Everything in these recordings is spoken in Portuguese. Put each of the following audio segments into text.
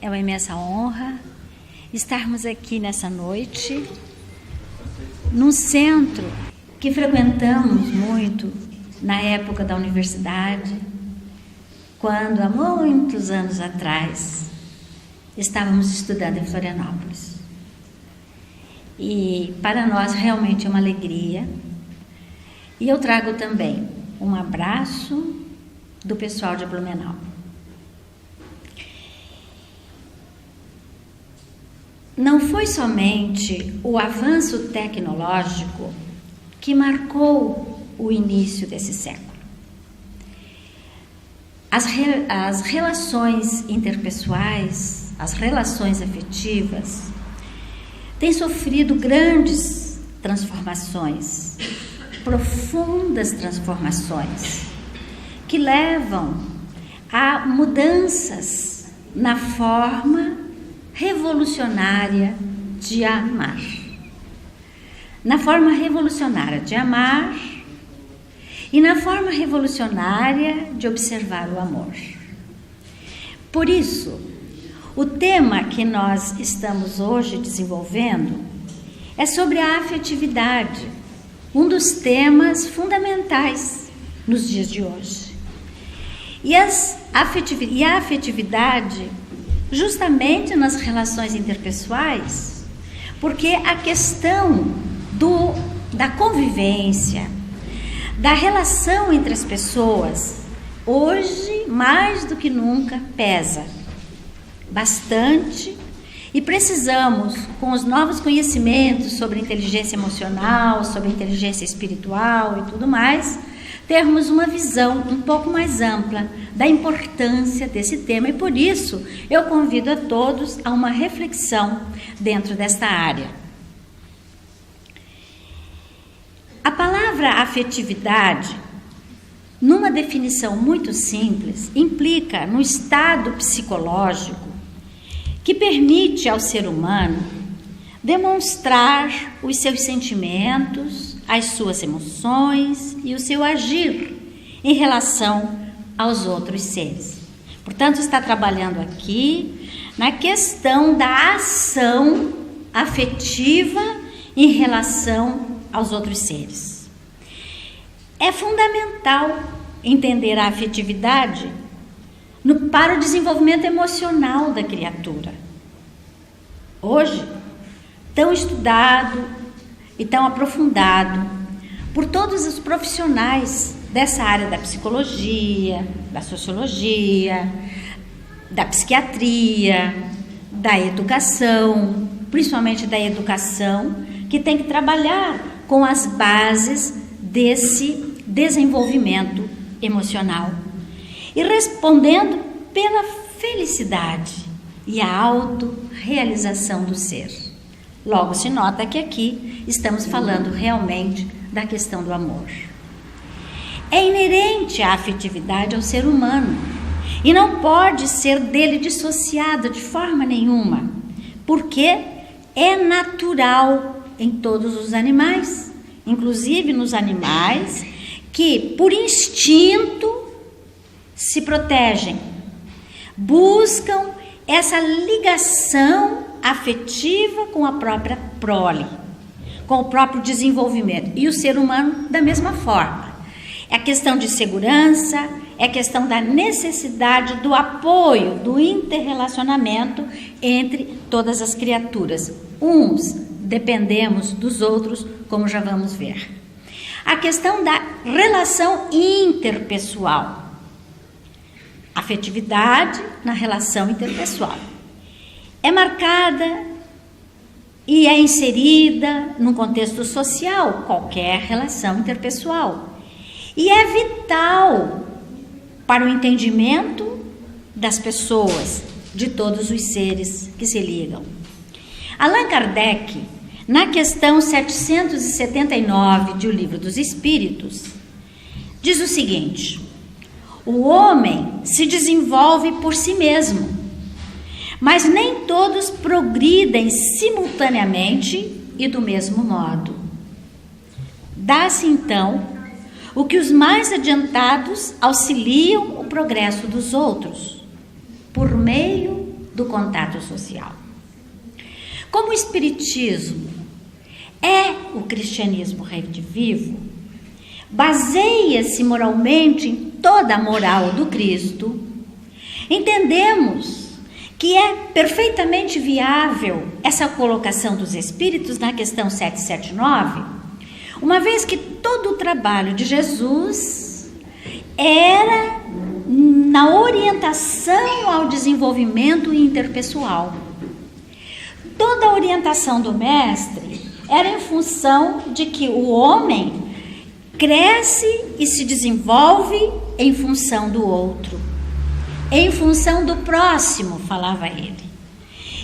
É uma imensa honra estarmos aqui nessa noite, num centro que frequentamos muito na época da universidade, quando há muitos anos atrás estávamos estudando em Florianópolis. E para nós realmente é uma alegria. E eu trago também um abraço do pessoal de Blumenau. Não foi somente o avanço tecnológico que marcou o início desse século. As relações interpessoais, as relações afetivas, têm sofrido grandes transformações, profundas transformações, que levam a mudanças na forma revolucionária de amar. Na forma revolucionária de amar e na forma revolucionária de observar o amor. Por isso, o tema que nós estamos hoje desenvolvendo é sobre a afetividade, um dos temas fundamentais nos dias de hoje. E a afetividade, justamente nas relações interpessoais, porque a questão da convivência, da relação entre as pessoas, hoje, mais do que nunca, pesa bastante, e precisamos, com os novos conhecimentos sobre inteligência emocional, sobre inteligência espiritual e tudo mais, termos uma visão um pouco mais ampla da importância desse tema, e por isso eu convido a todos a uma reflexão dentro desta área. A palavra afetividade, numa definição muito simples, implica no estado psicológico que permite ao ser humano demonstrar os seus sentimentos, as suas emoções e o seu agir em relação aos outros seres. Portanto, está trabalhando aqui na questão da ação afetiva em relação aos outros seres. É fundamental entender a afetividade para o desenvolvimento emocional da criatura. Hoje, tão estudado e tão aprofundado por todos os profissionais dessa área da psicologia, da sociologia, da psiquiatria, da educação, principalmente da educação, que tem que trabalhar com as bases desse desenvolvimento emocional e respondendo pela felicidade e a autorrealização do ser. Logo se nota que aqui estamos falando realmente da questão do amor. É inerente a afetividade ao ser humano e não pode ser dele dissociada de forma nenhuma, porque é natural em todos os animais, inclusive nos animais que, por instinto, se protegem, buscam essa ligação afetiva com a própria prole, com o próprio desenvolvimento. E o ser humano da mesma forma. É a questão de segurança, é a questão da necessidade do apoio, do interrelacionamento entre todas as criaturas. Uns dependemos dos outros, como já vamos ver. A questão da relação interpessoal. Afetividade na relação interpessoal. É marcada e é inserida num contexto social, qualquer relação interpessoal. E é vital para o entendimento das pessoas, de todos os seres que se ligam. Allan Kardec, na questão 779 de O Livro dos Espíritos, diz o seguinte: o homem se desenvolve por si mesmo, mas nem todos progridem simultaneamente e do mesmo modo. Dá-se então o que os mais adiantados auxiliam o progresso dos outros, por meio do contato social. Como o Espiritismo é o cristianismo redivivo, baseia-se moralmente em toda a moral do Cristo, entendemos que é perfeitamente viável essa colocação dos espíritos na questão 779, uma vez que todo o trabalho de Jesus era na orientação ao desenvolvimento interpessoal. Toda a orientação do Mestre era em função de que o homem cresce e se desenvolve em função do outro, em função do próximo, falava ele.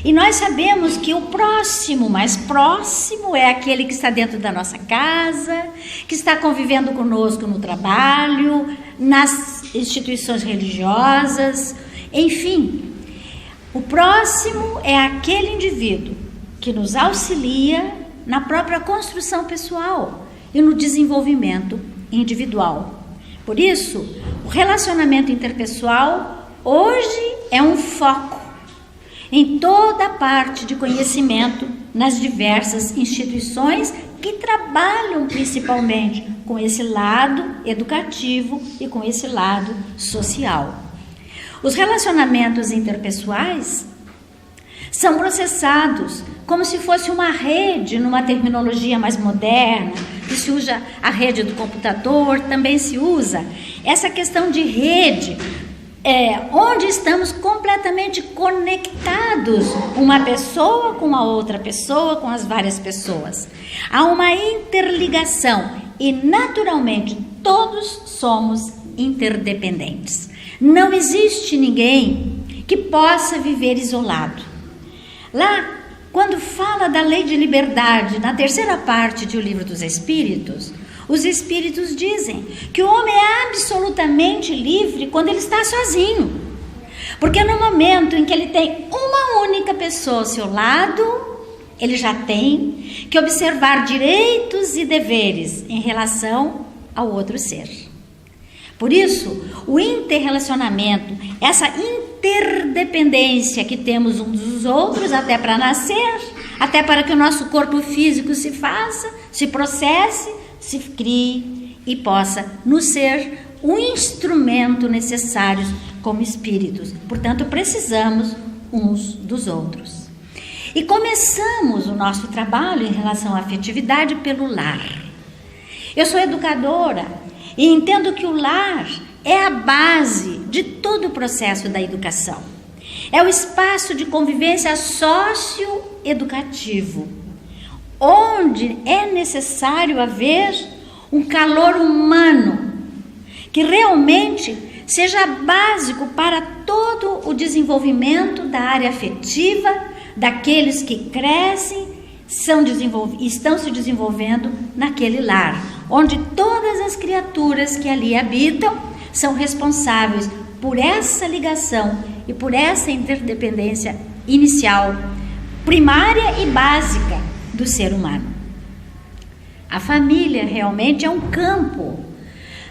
E nós sabemos que o próximo, mais próximo, é aquele que está dentro da nossa casa, que está convivendo conosco no trabalho, nas instituições religiosas, enfim. O próximo é aquele indivíduo que nos auxilia na própria construção pessoal e no desenvolvimento individual. Por isso, o relacionamento interpessoal hoje é um foco em toda a parte de conhecimento nas diversas instituições que trabalham principalmente com esse lado educativo e com esse lado social. Os relacionamentos interpessoais são processados como se fosse uma rede, numa terminologia mais moderna, que se usa a rede do computador, também se usa essa questão de rede, onde estamos completamente conectados, uma pessoa com a outra pessoa, com as várias pessoas. Há uma interligação e, naturalmente, todos somos interdependentes. Não existe ninguém que possa viver isolado. Lá, quando fala da lei de liberdade, na terceira parte do Livro dos Espíritos, os Espíritos dizem que o homem é absolutamente livre quando ele está sozinho. Porque no momento em que ele tem uma única pessoa ao seu lado, ele já tem que observar direitos e deveres em relação ao outro ser. Por isso, o interrelacionamento, essa interdependência que temos uns dos outros, até para nascer, até para que o nosso corpo físico se faça, se processe, se crie e possa nos ser um instrumento necessário como espíritos. Portanto, precisamos uns dos outros. E começamos o nosso trabalho em relação à afetividade pelo lar. Eu sou educadora e entendo que o lar é a base de todo o processo da educação. É o espaço de convivência socioeducativo, onde é necessário haver um calor humano que realmente seja básico para todo o desenvolvimento da área afetiva daqueles que crescem, estão se desenvolvendo naquele lar, onde todas as criaturas que ali habitam são responsáveis por essa ligação e por essa interdependência inicial, primária e básica do ser humano. A família realmente é um campo.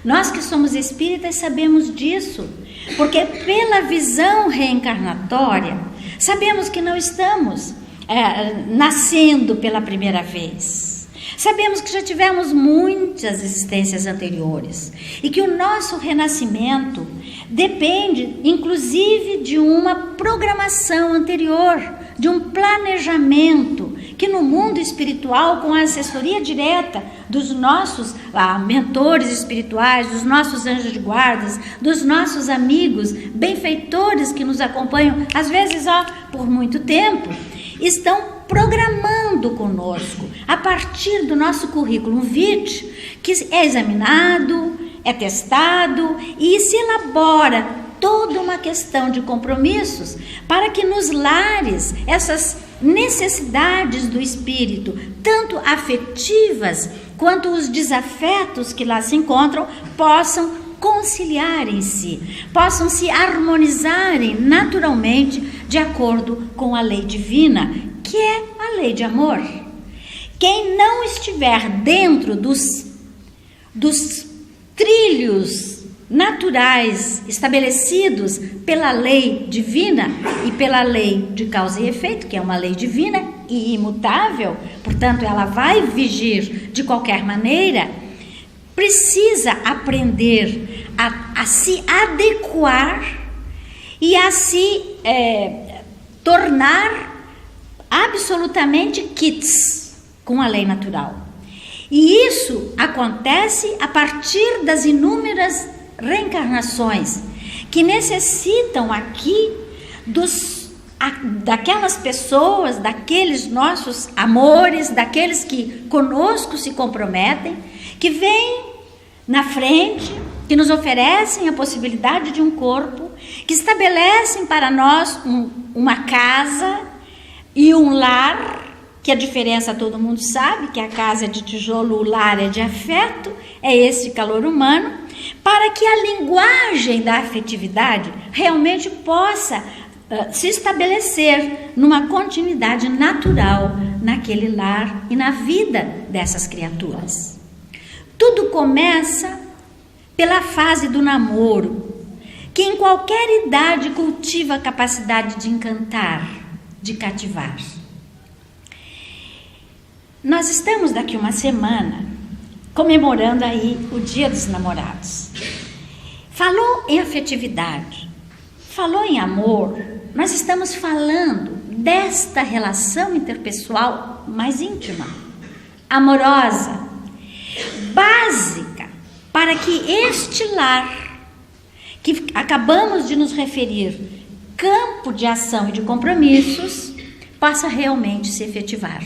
Nós que somos espíritas sabemos disso, porque pela visão reencarnatória, sabemos que não estamos nascendo pela primeira vez. Sabemos que já tivemos muitas existências anteriores e que o nosso renascimento depende, inclusive, de uma programação anterior, de um planejamento que no mundo espiritual, com a assessoria direta dos nossos mentores espirituais, dos nossos anjos de guardas, dos nossos amigos, benfeitores que nos acompanham, às vezes por muito tempo, estão programando conosco, a partir do nosso currículo vitae, que é examinado, é testado e se elabora toda uma questão de compromissos para que nos lares essas necessidades do espírito, tanto afetivas quanto os desafetos que lá se encontram, possam conciliar em si, possam se harmonizarem naturalmente de acordo com a lei divina, que é a lei de amor. Quem não estiver dentro dos trilhos naturais estabelecidos pela lei divina e pela lei de causa e efeito, que é uma lei divina e imutável, portanto ela vai vigir de qualquer maneira, precisa aprender a se adequar e a se tornar absolutamente quites com a lei natural. E isso acontece a partir das inúmeras reencarnações que necessitam aqui daquelas pessoas, daqueles nossos amores, daqueles que conosco se comprometem, que vêm na frente, que nos oferecem a possibilidade de um corpo, que estabelecem para nós uma casa e um lar, que a diferença todo mundo sabe, que a casa é de tijolo, o lar é de afeto, é esse calor humano, para que a linguagem da afetividade realmente possa se estabelecer numa continuidade natural naquele lar e na vida dessas criaturas. Tudo começa pela fase do namoro, que em qualquer idade cultiva a capacidade de encantar, de cativar. Nós estamos daqui uma semana comemorando aí o Dia dos Namorados. Falou em afetividade, falou em amor, nós estamos falando desta relação interpessoal mais íntima, amorosa, básica, para que este lar, que acabamos de nos referir, campo de ação e de compromissos, possa realmente se efetivar.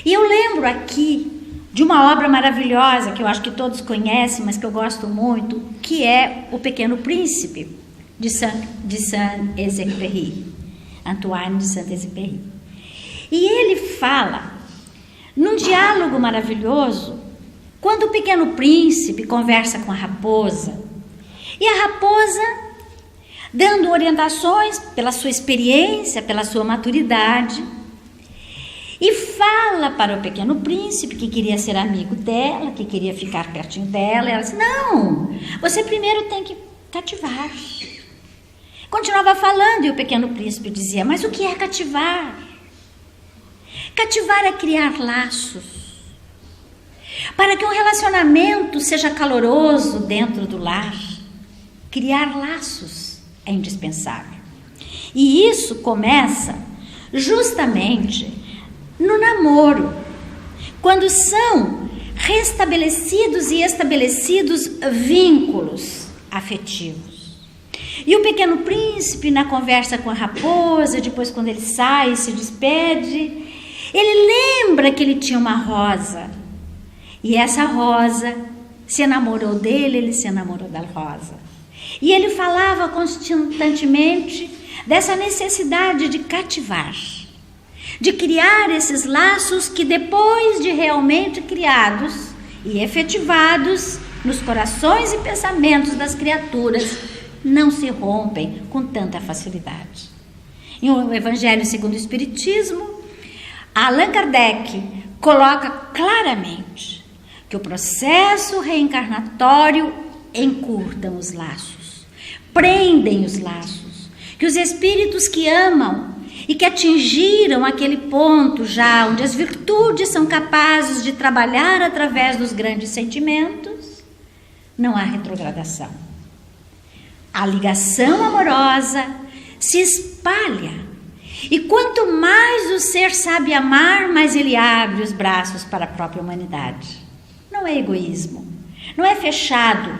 E eu lembro aqui de uma obra maravilhosa que eu acho que todos conhecem, mas que eu gosto muito, que é O Pequeno Príncipe, de Saint-Exupéry, Antoine de Saint-Exupéry. E ele fala, num diálogo maravilhoso, quando o Pequeno Príncipe conversa com a raposa, e a raposa, dando orientações pela sua experiência, pela sua maturidade, e fala para o Pequeno Príncipe que queria ser amigo dela, que queria ficar pertinho dela. E ela disse, não, você primeiro tem que cativar. Continuava falando e o Pequeno Príncipe dizia, mas o que é cativar? Cativar é criar laços. Para que um relacionamento seja caloroso dentro do lar, criar laços é indispensável. E isso começa justamente no namoro, quando são restabelecidos e estabelecidos vínculos afetivos. E o Pequeno Príncipe, na conversa com a raposa, depois quando ele sai e se despede, ele lembra que ele tinha uma rosa, e essa rosa se enamorou dele, ele se enamorou da rosa. E ele falava constantemente dessa necessidade de cativar, de criar esses laços que depois de realmente criados e efetivados nos corações e pensamentos das criaturas, não se rompem com tanta facilidade. Em O Evangelho segundo o Espiritismo, Allan Kardec coloca claramente que o processo reencarnatório encurta os laços, prendem os laços, que os espíritos que amam e que atingiram aquele ponto já onde as virtudes são capazes de trabalhar através dos grandes sentimentos, não há retrogradação. A ligação amorosa se espalha, e quanto mais o ser sabe amar, mais ele abre os braços para a própria humanidade. Não é egoísmo, não é fechado,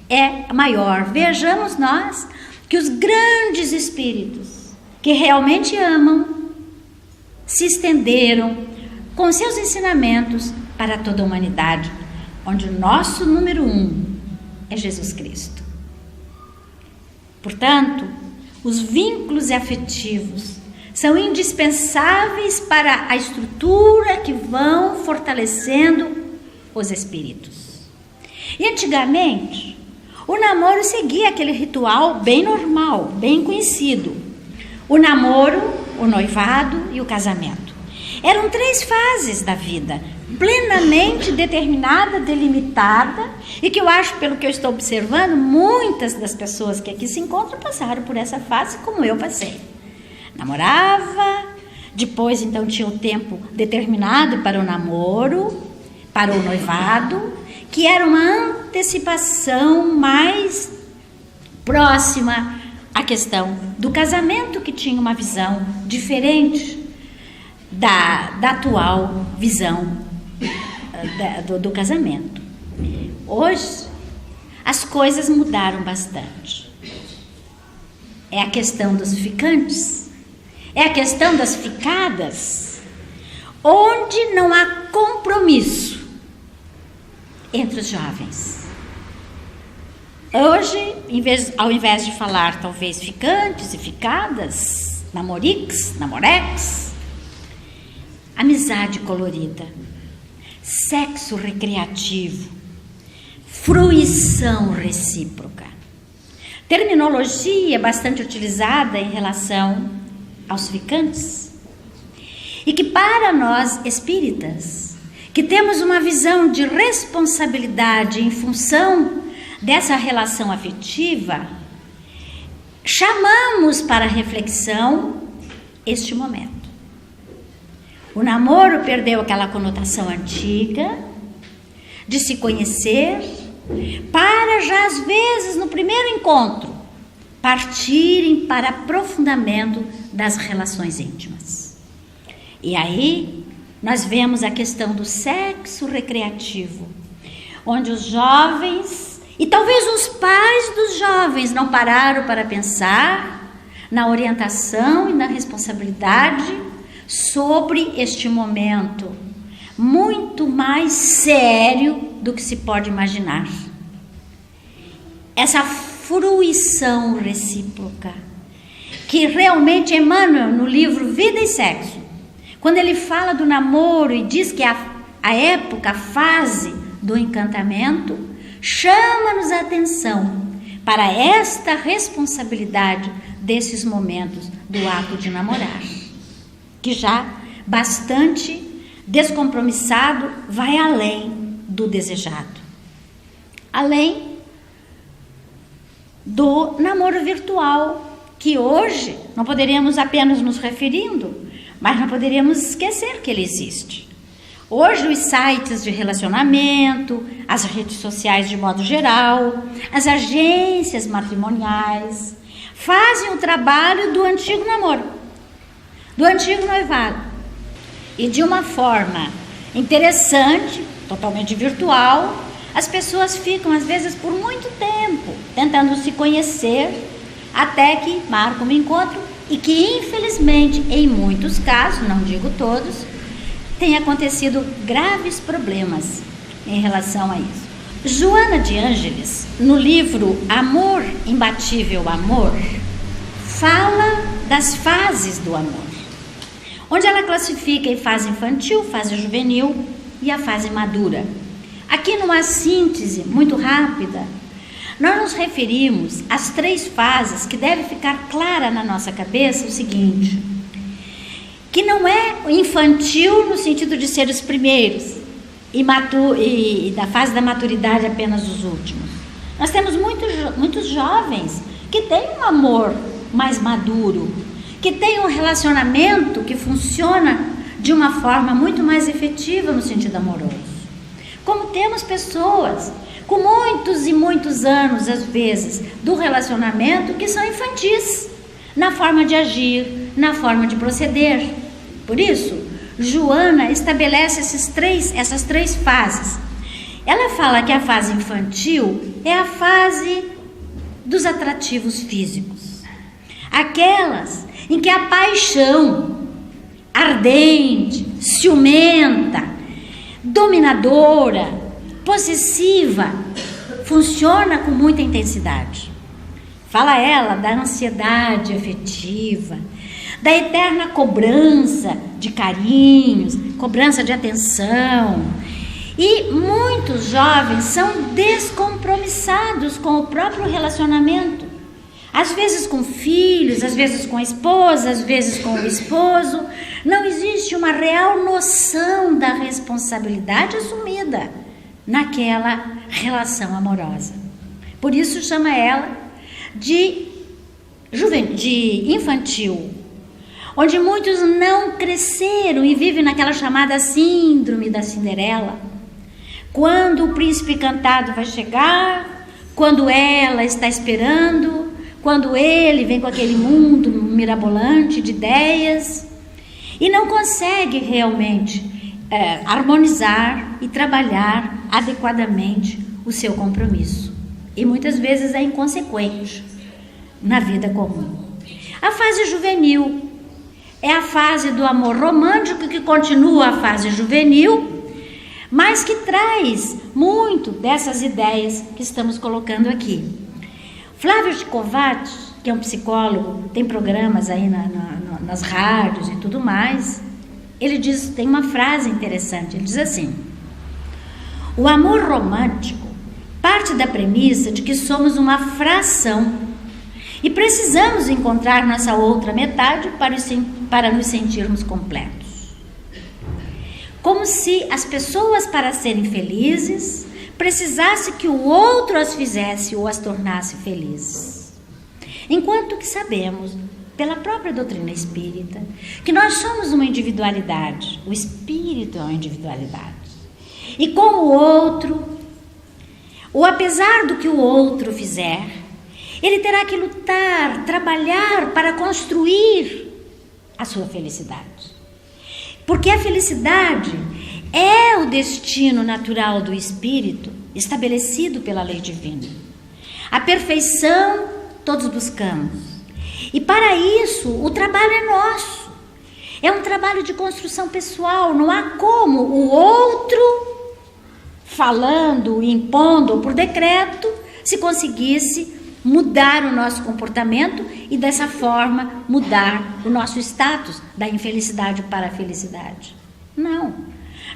é maior. Vejamos nós que os grandes espíritos que realmente amam, se estenderam com seus ensinamentos para toda a humanidade, onde o nosso número 1 é Jesus Cristo. Portanto, os vínculos afetivos são indispensáveis para a estrutura que vão fortalecendo os espíritos. E antigamente, o namoro seguia aquele ritual bem normal, bem conhecido. O namoro, o noivado e o casamento. Eram 3 fases da vida plenamente determinada, delimitada, e que eu acho, pelo que eu estou observando, muitas das pessoas que aqui se encontram passaram por essa fase como eu passei. Namorava, depois então tinha o tempo determinado para o namoro, para o noivado, que era uma antecipação mais próxima à questão do casamento, que tinha uma visão diferente da atual visão do casamento. Hoje, as coisas mudaram bastante. É a questão dos ficantes, é a questão das ficadas, onde não há compromisso entre os jovens. Hoje, ao invés de falar talvez ficantes e ficadas, namoriques, namorex, amizade colorida, sexo recreativo, fruição recíproca. Terminologia bastante utilizada em relação aos ficantes. E que para nós espíritas, que temos uma visão de responsabilidade em função dessa relação afetiva, chamamos para reflexão este momento. O namoro perdeu aquela conotação antiga de se conhecer, para já às vezes no primeiro encontro partirem para aprofundamento das relações íntimas. E aí nós vemos a questão do sexo recreativo, onde os jovens e talvez os pais dos jovens não pararam para pensar na orientação e na responsabilidade sobre este momento muito mais sério do que se pode imaginar. Essa fruição recíproca que realmente Emmanuel, no livro Vida e Sexo, quando ele fala do namoro e diz que a época, a fase do encantamento, chama-nos a atenção para esta responsabilidade desses momentos do ato de namorar, que já bastante descompromissado vai além do desejado, além do namoro virtual, que hoje não poderíamos apenas nos referindo, mas não poderíamos esquecer que ele existe. Hoje os sites de relacionamento, as redes sociais de modo geral, as agências matrimoniais fazem o trabalho do antigo namoro, do antigo noivado, e de uma forma interessante, totalmente virtual, as pessoas ficam às vezes por muito tempo tentando se conhecer, até que marcam um encontro e que infelizmente em muitos casos, não digo todos, tem acontecido graves problemas em relação a isso. Joana de Ângeles, no livro Amor, Imbatível Amor, fala das fases do amor, onde ela classifica em fase infantil, fase juvenil e a fase madura. Aqui numa síntese muito rápida, nós nos referimos às 3 fases que deve ficar clara na nossa cabeça o seguinte, que não é infantil no sentido de ser os primeiros e da fase da maturidade apenas os últimos. Nós temos muitos jovens que têm um amor mais maduro, que têm um relacionamento que funciona de uma forma muito mais efetiva no sentido amoroso. Como temos pessoas com muitos e muitos anos, às vezes, do relacionamento que são infantis na forma de agir, na forma de proceder. Por isso, Joana estabelece essas três fases. Ela fala que a fase infantil é a fase dos atrativos físicos, aquelas em que a paixão ardente, ciumenta, dominadora, possessiva, funciona com muita intensidade. Fala ela da ansiedade afetiva, da eterna cobrança de carinhos, cobrança de atenção. E muitos jovens são descompromissados com o próprio relacionamento. Às vezes com filhos, às vezes com a esposa, às vezes com o esposo. Não existe uma real noção da responsabilidade assumida naquela relação amorosa. Por isso chama ela de infantil, onde muitos não cresceram e vivem naquela chamada síndrome da Cinderela. Quando o príncipe encantado vai chegar, quando ela está esperando, quando ele vem com aquele mundo mirabolante de ideias e não consegue realmente harmonizar e trabalhar adequadamente o seu compromisso. E muitas vezes é inconsequente na vida comum. A fase juvenil é a fase do amor romântico, que continua a fase juvenil, mas que traz muito dessas ideias que estamos colocando aqui. Flávio Zicovati, que é um psicólogo, tem programas aí nas rádios e tudo mais, ele diz, tem uma frase interessante, ele diz assim: o amor romântico parte da premissa de que somos uma fração e precisamos encontrar nossa outra metade para nos sentirmos completos. Como se as pessoas, para serem felizes, precisassem que o outro as fizesse ou as tornasse felizes. Enquanto que sabemos, pela própria doutrina espírita, que nós somos uma individualidade, o espírito é uma individualidade. E com o outro, ou apesar do que o outro fizer, ele terá que lutar, trabalhar para construir a sua felicidade. Porque a felicidade é o destino natural do espírito estabelecido pela lei divina. A perfeição todos buscamos. E para isso o trabalho é nosso. É um trabalho de construção pessoal. Não há como o outro, falando, impondo por decreto, se conseguisse mudar o nosso comportamento e dessa forma mudar o nosso status da infelicidade para a felicidade. Não.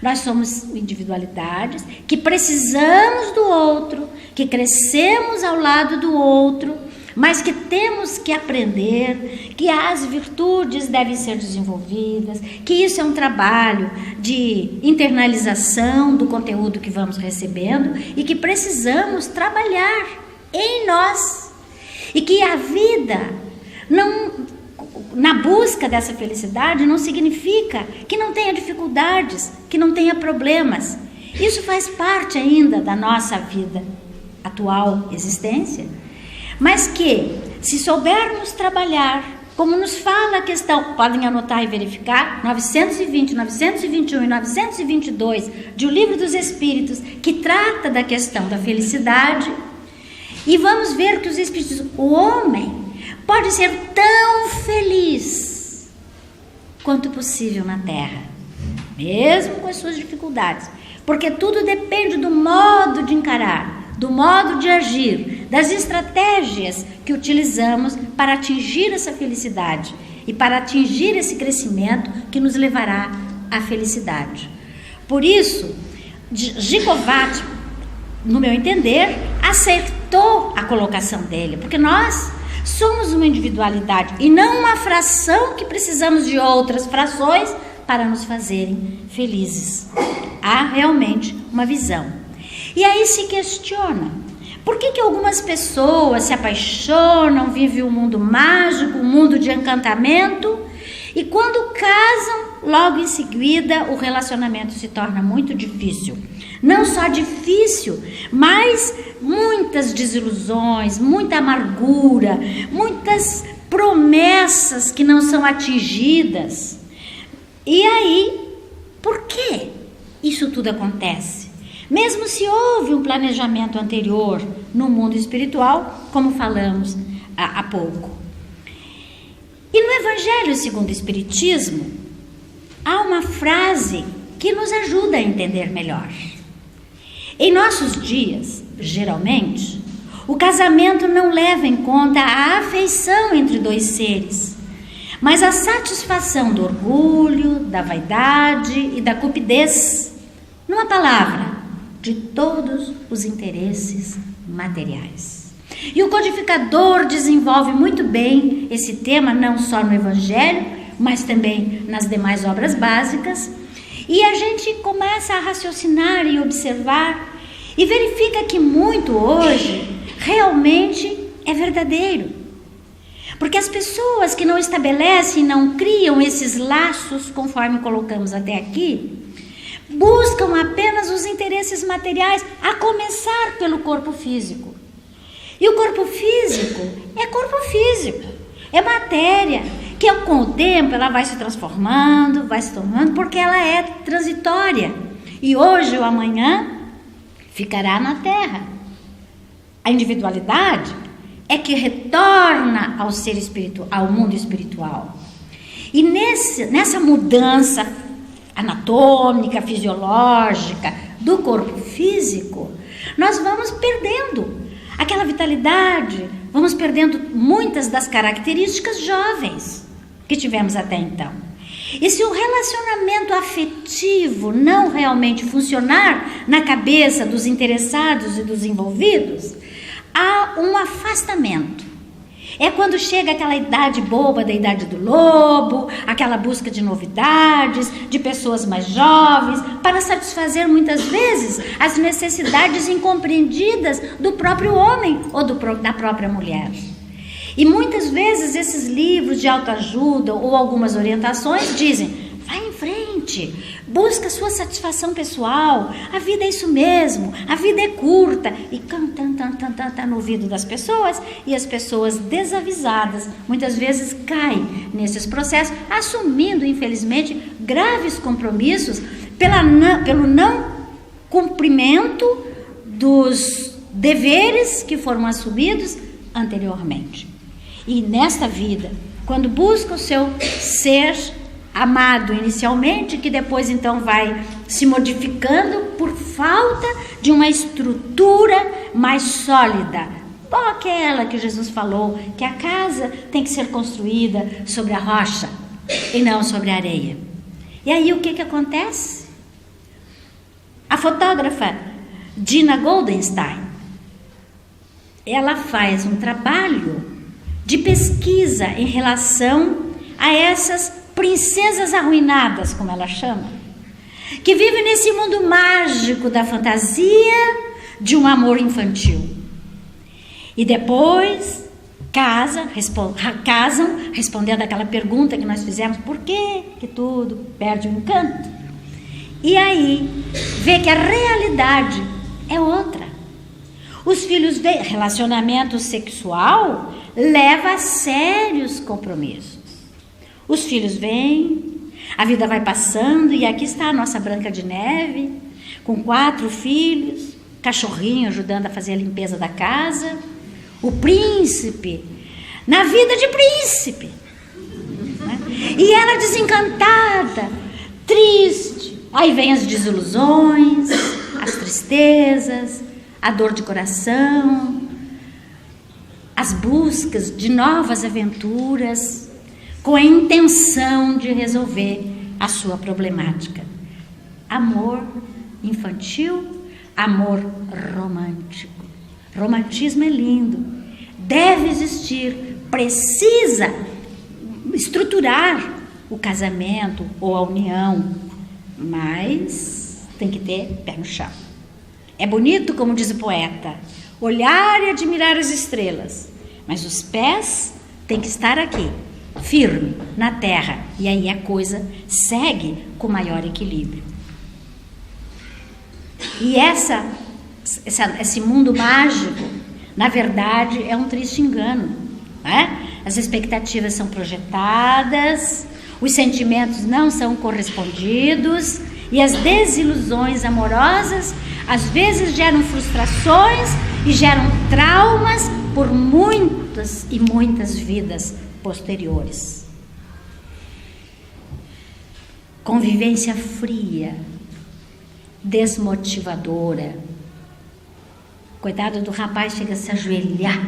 Nós somos individualidades que precisamos do outro, que crescemos ao lado do outro, mas que temos que aprender que as virtudes devem ser desenvolvidas, que isso é um trabalho de internalização do conteúdo que vamos recebendo e que precisamos trabalhar em nós. E que a vida, na busca dessa felicidade, não significa que não tenha dificuldades, que não tenha problemas. Isso faz parte ainda da nossa vida, atual existência. Mas que, se soubermos trabalhar, como nos fala a questão, podem anotar e verificar, 920, 921 e 922 de O Livro dos Espíritos, que trata da questão da felicidade, e vamos ver que os Espíritos dizem, o homem pode ser tão feliz quanto possível na Terra, mesmo com as suas dificuldades, porque tudo depende do modo de encarar, do modo de agir, das estratégias que utilizamos para atingir essa felicidade e para atingir esse crescimento que nos levará à felicidade. Por isso, Zicovati, no meu entender, acertou a colocação dele, porque nós somos uma individualidade e não uma fração que precisamos de outras frações para nos fazerem felizes. Há realmente uma visão. E aí se questiona, por que algumas pessoas se apaixonam, vivem um mundo mágico, um mundo de encantamento, e quando casam, logo em seguida o relacionamento se torna muito difícil. Não só difícil, mas muitas desilusões, muita amargura, muitas promessas que não são atingidas. E aí, por que isso tudo acontece? Mesmo se houve um planejamento anterior no mundo espiritual, como falamos há pouco. E no Evangelho segundo o Espiritismo, há uma frase que nos ajuda a entender melhor. Em nossos dias, geralmente, o casamento não leva em conta a afeição entre dois seres, mas a satisfação do orgulho, da vaidade e da cupidez, numa palavra, de todos os interesses materiais. E o codificador desenvolve muito bem esse tema, não só no Evangelho, mas também nas demais obras básicas. E a gente começa a raciocinar e observar e verifica que muito hoje realmente é verdadeiro. Porque as pessoas que não estabelecem, não criam esses laços, conforme colocamos até aqui, buscam apenas os interesses materiais, a começar pelo corpo físico. E o corpo físico, é matéria, que com o tempo ela vai se transformando, porque ela é transitória. E hoje ou amanhã ficará na terra. A individualidade é que retorna ao ser espiritual, ao mundo espiritual. E nessa mudança anatômica, fisiológica do corpo físico, nós vamos perdendo aquela vitalidade, vamos perdendo muitas das características jovens que tivemos até então. E se o relacionamento afetivo não realmente funcionar na cabeça dos interessados e dos envolvidos, há um afastamento. É quando chega aquela idade boba da idade do lobo, aquela busca de novidades, de pessoas mais jovens, para satisfazer muitas vezes as necessidades incompreendidas do próprio homem ou da própria mulher. E muitas vezes esses livros de autoajuda ou algumas orientações dizem: vai em frente, busca sua satisfação pessoal, a vida é isso mesmo, a vida é curta. E tá no ouvido das pessoas, e as pessoas desavisadas muitas vezes caem nesses processos, assumindo infelizmente graves compromissos pelo não cumprimento dos deveres que foram assumidos anteriormente. E nesta vida, quando busca o seu ser amado inicialmente, que depois então vai se modificando por falta de uma estrutura mais sólida, igual aquela que Jesus falou, que a casa tem que ser construída sobre a rocha e não sobre a areia. E aí o que acontece? A fotógrafa Gina Goldenstein, ela faz um trabalho de pesquisa em relação a essas princesas arruinadas, como ela chama, que vivem nesse mundo mágico da fantasia de um amor infantil. E depois casam respondendo aquela pergunta que nós fizemos: por que tudo perde o encanto? E aí vê que a realidade é outra. Os filhos veem, relacionamento sexual leva a sérios compromissos. Os filhos vêm, a vida vai passando, e aqui está a nossa Branca de Neve, com 4 filhos, cachorrinho ajudando a fazer a limpeza da casa, o príncipe, na vida de príncipe, né? E ela desencantada, triste, aí vem as desilusões, as tristezas, a dor de coração, as buscas de novas aventuras, com a intenção de resolver a sua problemática. Amor infantil, amor romântico. Romantismo é lindo, deve existir, precisa estruturar o casamento ou a união, mas tem que ter pé no chão. É bonito, como diz o poeta, olhar e admirar as estrelas, mas os pés têm que estar aqui, firme, na terra, e aí a coisa segue com maior equilíbrio. E esse mundo mágico, na verdade, é um triste engano, né? As expectativas são projetadas, os sentimentos não são correspondidos, e as desilusões amorosas às vezes geram frustrações e geram traumas por muitas e muitas vidas posteriores. Convivência fria, desmotivadora. Coitado do rapaz, chega a se ajoelhar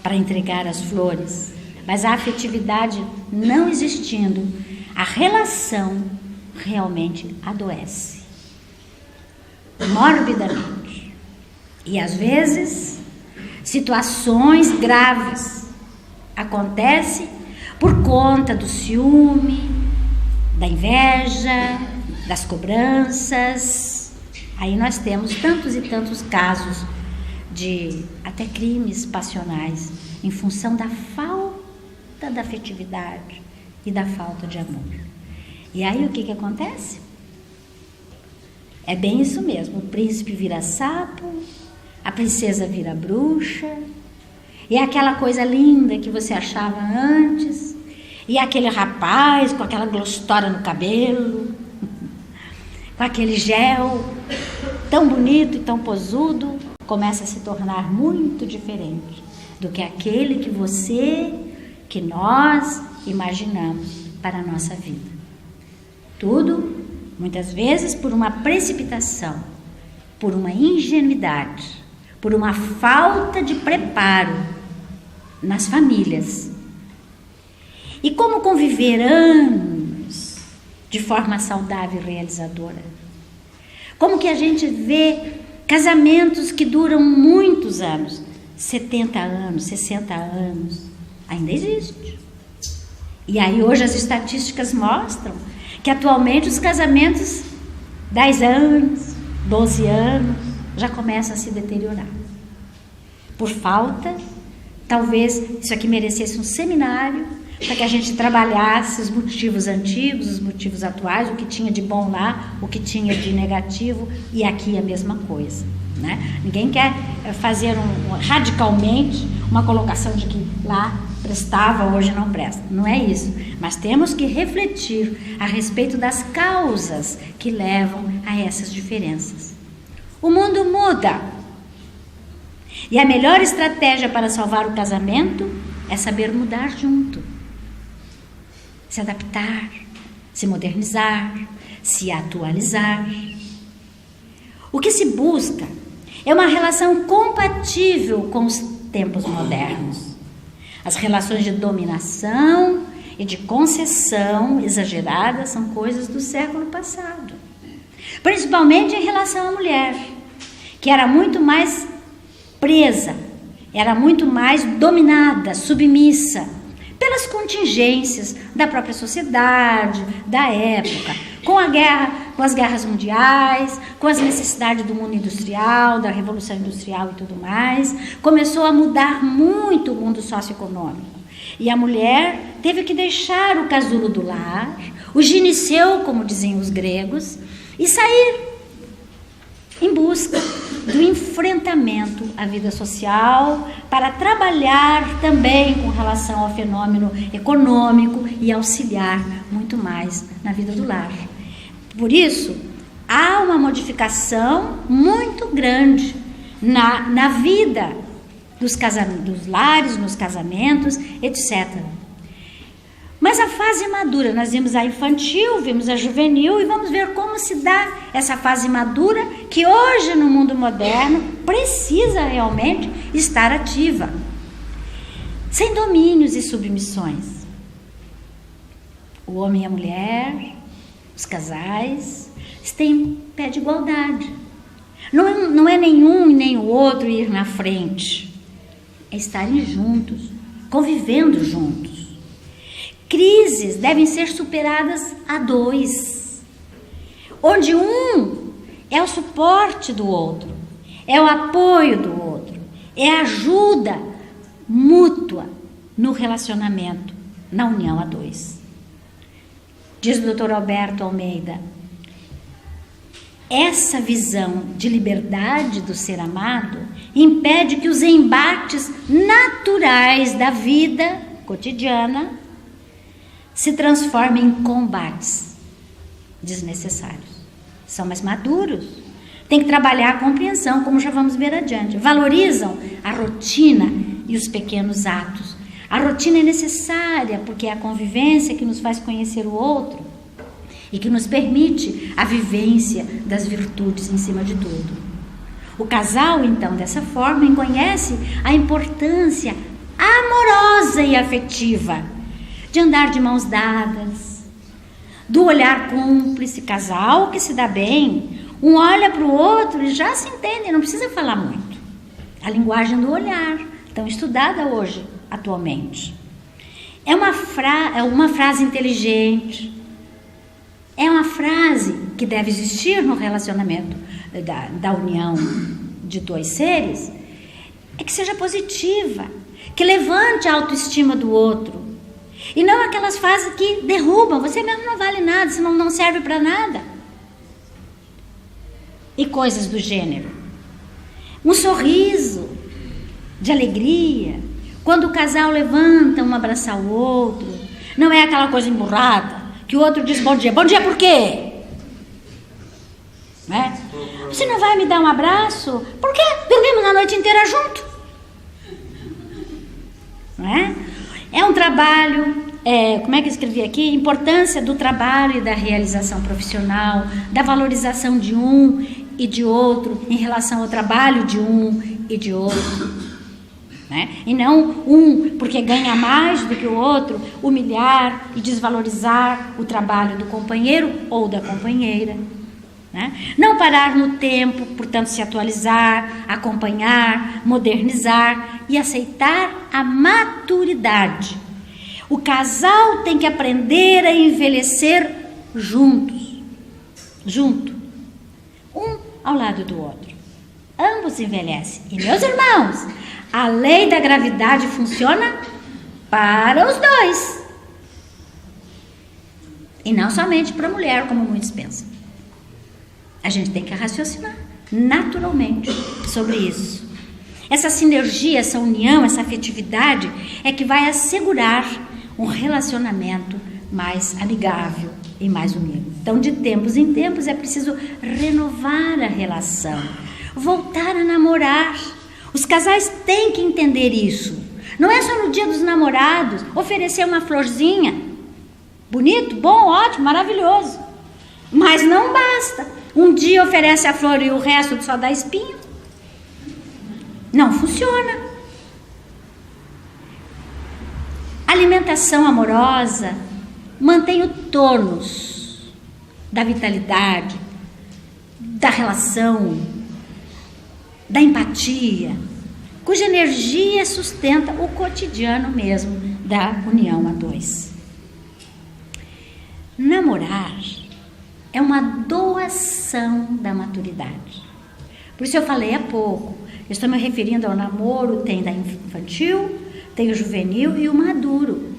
para entregar as flores, mas a afetividade não existindo, a relação realmente adoece morbidamente. E às vezes situações graves. Acontece por conta do ciúme, da inveja, das cobranças. Aí nós temos tantos e tantos casos de até crimes passionais em função da falta da afetividade e da falta de amor. E aí o que acontece? É bem isso mesmo, o príncipe vira sapo, a princesa vira bruxa, e é aquela coisa linda que você achava antes, e aquele rapaz com aquela glostória no cabelo, com aquele gel tão bonito e tão posudo, começa a se tornar muito diferente do que aquele que nós imaginamos para a nossa vida. Tudo, muitas vezes, por uma precipitação, por uma ingenuidade, por uma falta de preparo nas famílias. E como conviver anos de forma saudável e realizadora? Como que a gente vê casamentos que duram muitos anos, 70 anos, 60 anos, ainda existe. E aí hoje as estatísticas mostram que atualmente os casamentos 10 anos, 12 anos, já começam a se deteriorar. Por falta, talvez isso aqui merecesse um seminário para que a gente trabalhasse os motivos antigos, os motivos atuais, o que tinha de bom lá, o que tinha de negativo, e aqui a mesma coisa, né? Ninguém quer fazer radicalmente uma colocação de que lá prestava, hoje não presta. Não é isso. Mas temos que refletir a respeito das causas que levam a essas diferenças. O mundo muda. E a melhor estratégia para salvar o casamento é saber mudar junto. Se adaptar, se modernizar, se atualizar. O que se busca é uma relação compatível com os tempos modernos. As relações de dominação e de concessão exagerada são coisas do século passado. Principalmente em relação à mulher, que era muito mais presa, era muito mais dominada, submissa, pelas contingências da própria sociedade, da época, com as guerras mundiais, com as necessidades do mundo industrial, da revolução industrial e tudo mais. Começou a mudar muito o mundo socioeconômico. E a mulher teve que deixar o casulo do lar, o gineceu, como diziam os gregos, e sair em busca do enfrentamento à vida social, para trabalhar também com relação ao fenômeno econômico e auxiliar muito mais na vida do lar. Por isso, há uma modificação muito grande na vida dos lares, nos casamentos, etc. Mas a fase madura, nós vimos a infantil, vimos a juvenil, e vamos ver como se dá essa fase madura, que hoje no mundo moderno precisa realmente estar ativa, sem domínios e submissões. O homem e a mulher, os casais, têm em pé de igualdade. Não é nenhum e nem o outro ir na frente, é estarem juntos, convivendo juntos. Crises devem ser superadas a dois, onde um é o suporte do outro, é o apoio do outro, é a ajuda mútua no relacionamento, na união a dois. Diz o Dr. Alberto Almeida, essa visão de liberdade do ser amado impede que os embates naturais da vida cotidiana se transformam em combates desnecessários. São mais maduros, têm que trabalhar a compreensão, como já vamos ver adiante. Valorizam a rotina e os pequenos atos. A rotina é necessária porque é a convivência que nos faz conhecer o outro e que nos permite a vivência das virtudes em cima de tudo. O casal, então, dessa forma, conhece a importância amorosa e afetiva de andar de mãos dadas, do olhar cúmplice, casal que se dá bem, um olha para o outro e já se entende, não precisa falar muito. A linguagem do olhar, tão estudada hoje, atualmente. É uma frase inteligente. É uma frase que deve existir no relacionamento da união de dois seres. É que seja positiva, que levante a autoestima do outro. E não aquelas frases que derrubam. Você mesmo não vale nada, você não serve para nada. E coisas do gênero. Um sorriso de alegria. Quando o casal levanta um abraçar o outro. Não é aquela coisa emburrada, que o outro diz bom dia. Bom dia por quê? Né? Você não vai me dar um abraço? Por quê? Dormimos a noite inteira junto. Né? É um trabalho, como é que eu escrevi aqui? Importância do trabalho e da realização profissional, da valorização de um e de outro em relação ao trabalho de um e de outro. Né? E não um, porque ganha mais do que o outro, humilhar e desvalorizar o trabalho do companheiro ou da companheira. Né? Não parar no tempo, portanto se atualizar, acompanhar, modernizar e aceitar a maturidade. O casal tem que aprender a envelhecer juntos, um ao lado do outro. Ambos envelhecem. E meus irmãos, a lei da gravidade funciona para os dois. E não somente para a mulher, como muitos pensam. A gente tem que raciocinar naturalmente sobre isso. Essa sinergia, essa união, essa afetividade é que vai assegurar um relacionamento mais amigável e mais unido. Então, de tempos em tempos, é preciso renovar a relação, voltar a namorar. Os casais têm que entender isso. Não é só no dia dos namorados oferecer uma florzinha. Bonito, bom, ótimo, maravilhoso. Mas não basta. Um dia oferece a flor e o resto só dá espinho. Não funciona. Alimentação amorosa mantém o tônus da vitalidade, da relação, da empatia, cuja energia sustenta o cotidiano mesmo da união a dois. Namorar é uma doação da maturidade. Por isso eu falei há pouco, eu estou me referindo ao namoro, tem da infantil, tem o juvenil e o maduro.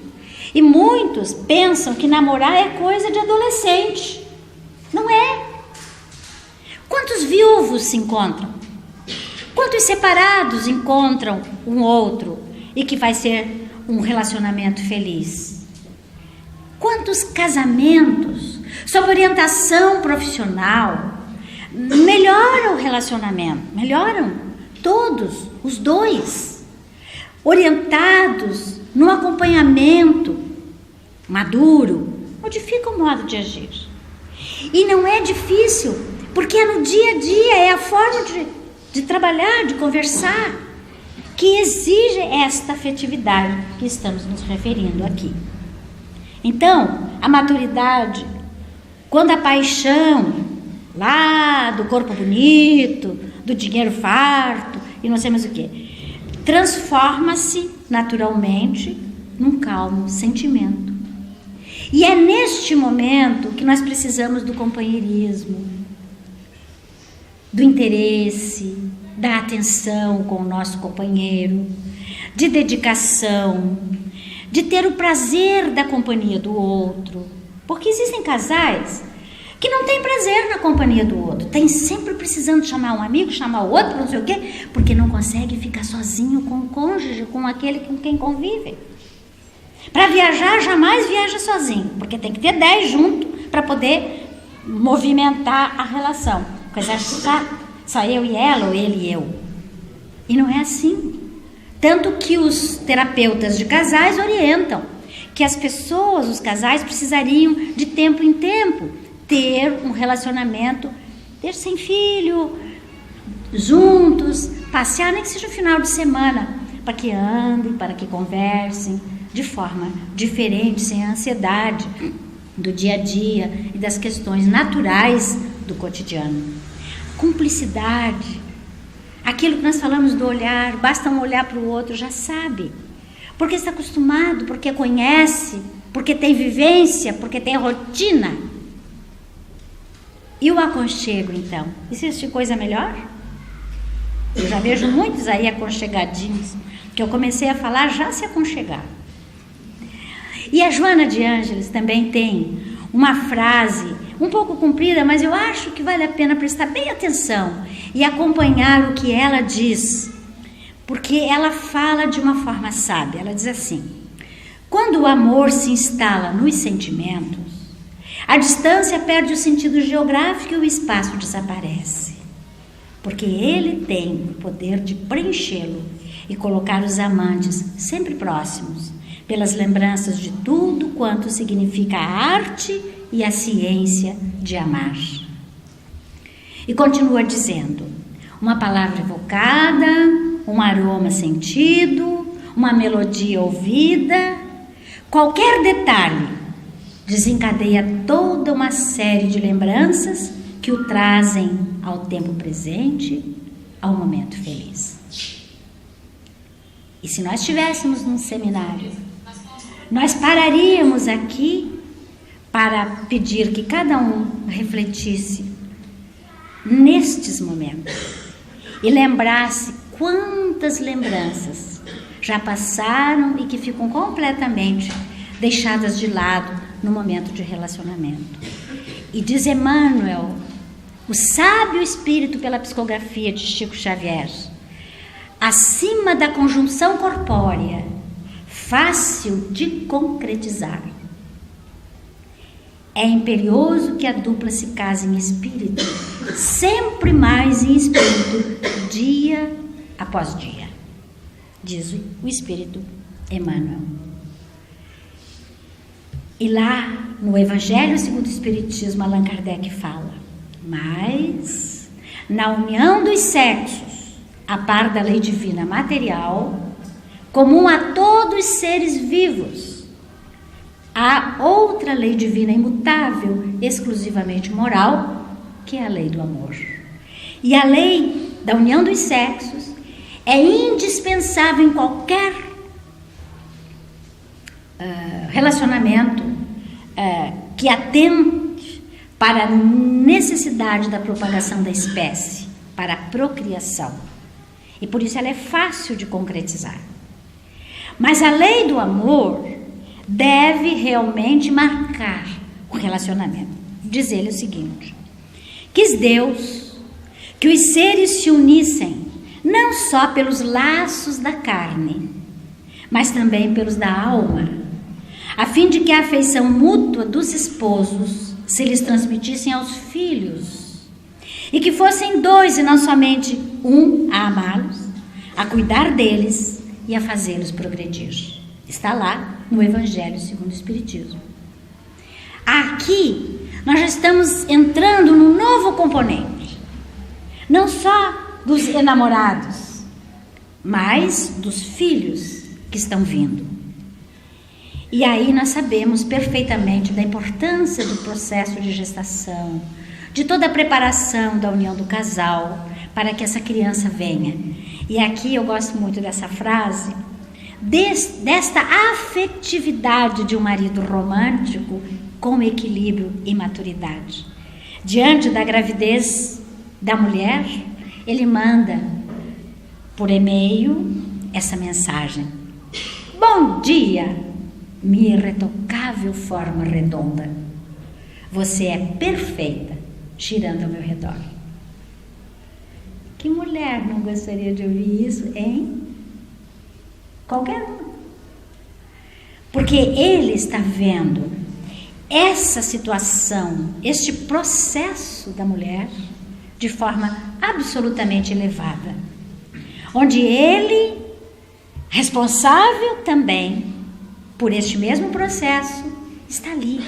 E muitos pensam que namorar é coisa de adolescente. Não é. Quantos viúvos se encontram? Quantos separados encontram um outro e que vai ser um relacionamento feliz? Quantos casamentos, sob orientação profissional, melhoram o relacionamento? Melhoram todos, os dois, orientados no acompanhamento maduro, modificam o modo de agir. E não é difícil, porque é no dia a dia, é a forma de trabalhar, de conversar, que exige esta afetividade que estamos nos referindo aqui. Então, a maturidade, quando a paixão, lá do corpo bonito, do dinheiro farto e não sei mais o que, transforma-se naturalmente num calmo sentimento. E é neste momento que nós precisamos do companheirismo, do interesse, da atenção com o nosso companheiro, de dedicação, de ter o prazer da companhia do outro. Porque existem casais que não têm prazer na companhia do outro, tem sempre precisando chamar um amigo, chamar o outro, não sei o quê, porque não consegue ficar sozinho com o cônjuge, com aquele com quem convive. Para viajar, jamais viaja sozinho, porque tem que ter 10 junto para poder movimentar a relação. Coisa chata, só eu e ela, ou ele e eu. E não é assim. Tanto que os terapeutas de casais orientam que as pessoas, os casais, precisariam de tempo em tempo ter um relacionamento, ter sem filho, juntos, passear, nem que seja no final de semana, para que andem, para que conversem de forma diferente, sem a ansiedade do dia a dia e das questões naturais do cotidiano. Cumplicidade, Aquilo que nós falamos do olhar, basta um olhar para o outro, já sabe. Porque está acostumado, porque conhece, porque tem vivência, porque tem rotina. E o aconchego, então? Existe coisa melhor? Eu já vejo muitos aí aconchegadinhos, que eu comecei a falar, já se aconchegaram. E a Joana de Ângeles também tem uma frase um pouco comprida, mas eu acho que vale a pena prestar bem atenção e acompanhar o que ela diz, porque ela fala de uma forma sábia. Ela diz assim: quando o amor se instala nos sentimentos, a distância perde o sentido geográfico e o espaço desaparece, porque ele tem o poder de preenchê-lo e colocar os amantes sempre próximos, pelas lembranças de tudo quanto significa a arte e a ciência de amar. E continua dizendo: uma palavra evocada, um aroma sentido, uma melodia ouvida, qualquer detalhe desencadeia toda uma série de lembranças que o trazem ao tempo presente, ao momento feliz. E se nós estivéssemos num seminário, nós pararíamos aqui para pedir que cada um refletisse nestes momentos e lembrasse quantas lembranças já passaram e que ficam completamente deixadas de lado no momento de relacionamento. E diz Emmanuel, o sábio espírito pela psicografia de Chico Xavier, acima da conjunção corpórea, fácil de concretizar, é imperioso que a dupla se case em espírito, sempre mais em espírito, dia após dia, diz o espírito Emmanuel. E lá no Evangelho segundo o Espiritismo, Allan Kardec fala: mas na união dos sexos, a par da lei divina material, comum a todos os seres vivos, há outra lei divina imutável, exclusivamente moral, que é a lei do amor. E a lei da união dos sexos é indispensável em qualquer relacionamento que atente para a necessidade da propagação da espécie, para a procriação. E por isso ela é fácil de concretizar. Mas a lei do amor deve realmente marcar o relacionamento. Diz ele o seguinte: quis Deus que os seres se unissem não só pelos laços da carne, mas também pelos da alma, a fim de que a afeição mútua dos esposos se lhes transmitissem aos filhos, e que fossem dois e não somente um a amá-los, a cuidar deles e a fazê-los progredir. Está lá no Evangelho segundo o Espiritismo. Aqui nós já estamos entrando num novo componente, não só dos enamorados, mas dos filhos que estão vindo. E aí nós sabemos perfeitamente da importância do processo de gestação, de toda a preparação da união do casal para que essa criança venha. E aqui eu gosto muito dessa frase, desta afetividade de um marido romântico com equilíbrio e maturidade. Diante da gravidez da mulher, ele manda por e-mail essa mensagem: bom dia, minha irretocável forma redonda, você é perfeita, girando ao meu redor. Que mulher não gostaria de ouvir isso, hein? Qualquer um. Porque ele está vendo essa situação, este processo da mulher de forma absolutamente elevada, onde ele, responsável também por este mesmo processo, está ali,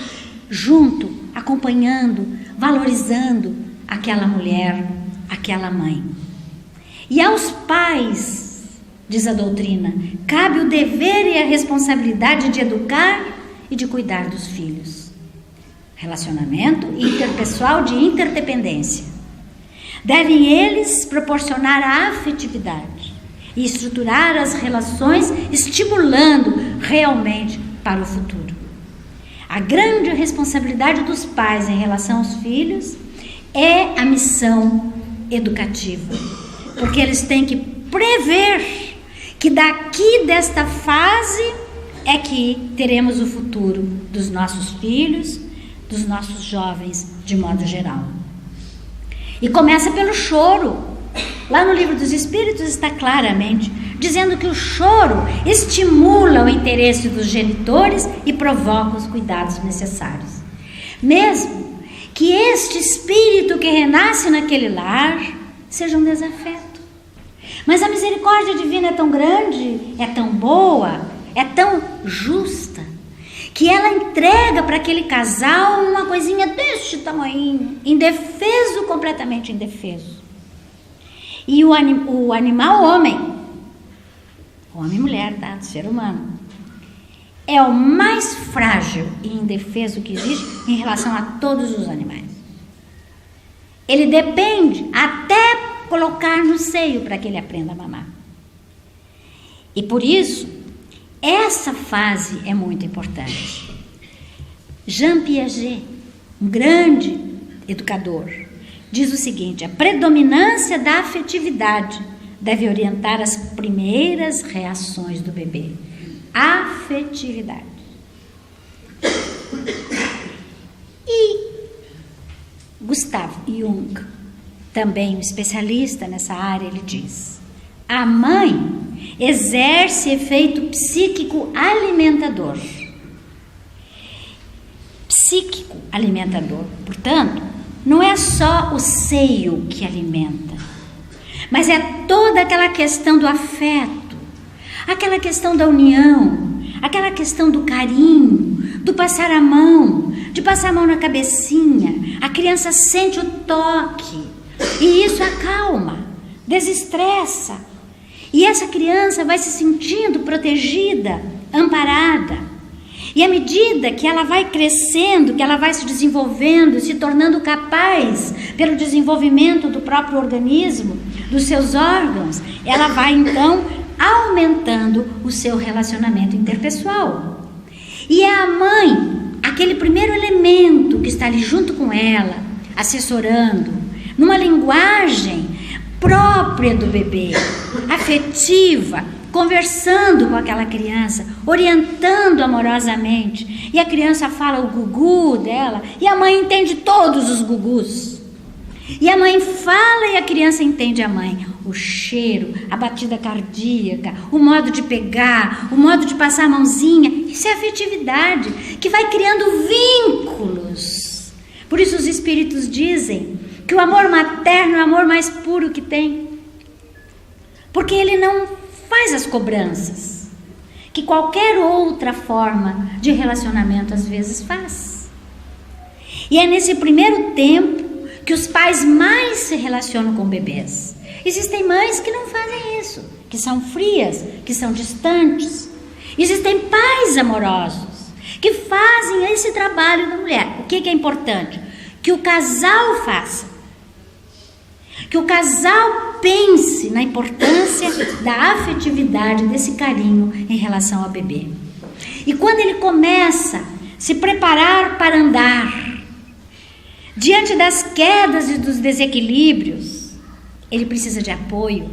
junto, acompanhando, valorizando aquela mulher, aquela mãe. E aos pais, diz a doutrina, cabe o dever e a responsabilidade de educar e de cuidar dos filhos. Relacionamento interpessoal de interdependência. Devem eles proporcionar a afetividade e estruturar as relações, estimulando realmente para o futuro. A grande responsabilidade dos pais em relação aos filhos é a missão educativa, porque eles têm que prever que daqui desta fase é que teremos o futuro dos nossos filhos, dos nossos jovens de modo geral. E começa pelo choro. Lá no Livro dos Espíritos está claramente dizendo que o choro estimula o interesse dos genitores e provoca os cuidados necessários. Mesmo que este espírito que renasce naquele lar seja um desafeto. Mas a misericórdia divina é tão grande, é tão boa, é tão justa, que ela entrega para aquele casal uma coisinha deste tamanho, indefeso, completamente indefeso. E o animal homem e mulher, tá? Ser humano, é o mais frágil e indefeso que existe em relação a todos os animais. Ele depende até colocar no seio para que ele aprenda a mamar. E por isso, essa fase é muito importante. Jean Piaget, um grande educador, diz o seguinte: a predominância da afetividade deve orientar as primeiras reações do bebê. Afetividade. E Gustav Jung, também um especialista nessa área, ele diz: a mãe exerce efeito psíquico alimentador. Psíquico alimentador, portanto, não é só o seio que alimenta, mas é toda aquela questão do afeto, aquela questão da união, aquela questão do carinho, do passar a mão, de passar a mão na cabecinha. A criança sente o toque e isso acalma, desestressa. E essa criança vai se sentindo protegida, amparada. E à medida que ela vai crescendo, que ela vai se desenvolvendo, se tornando capaz, pelo desenvolvimento do próprio organismo, dos seus órgãos, ela vai então aumentando o seu relacionamento interpessoal. E é a mãe, aquele primeiro elemento que está ali junto com ela, assessorando, numa linguagem própria do bebê, afetiva, conversando com aquela criança, orientando amorosamente. E a criança fala o gugu dela, e a mãe entende todos os gugus. E a mãe fala e a criança entende a mãe. O cheiro, a batida cardíaca, o modo de pegar, o modo de passar a mãozinha. Isso é afetividade, que vai criando vínculos. Por isso os espíritos dizem que o amor materno é o amor mais puro que tem. Porque ele não faz as cobranças que qualquer outra forma de relacionamento às vezes faz. E é nesse primeiro tempo que os pais mais se relacionam com bebês. Existem mães que não fazem isso, que são frias, que são distantes. Existem pais amorosos que fazem esse trabalho da mulher. O que é importante? Que o casal faça. Que o casal pense na importância da afetividade, desse carinho em relação ao bebê. E quando ele começa a se preparar para andar, diante das quedas e dos desequilíbrios, ele precisa de apoio,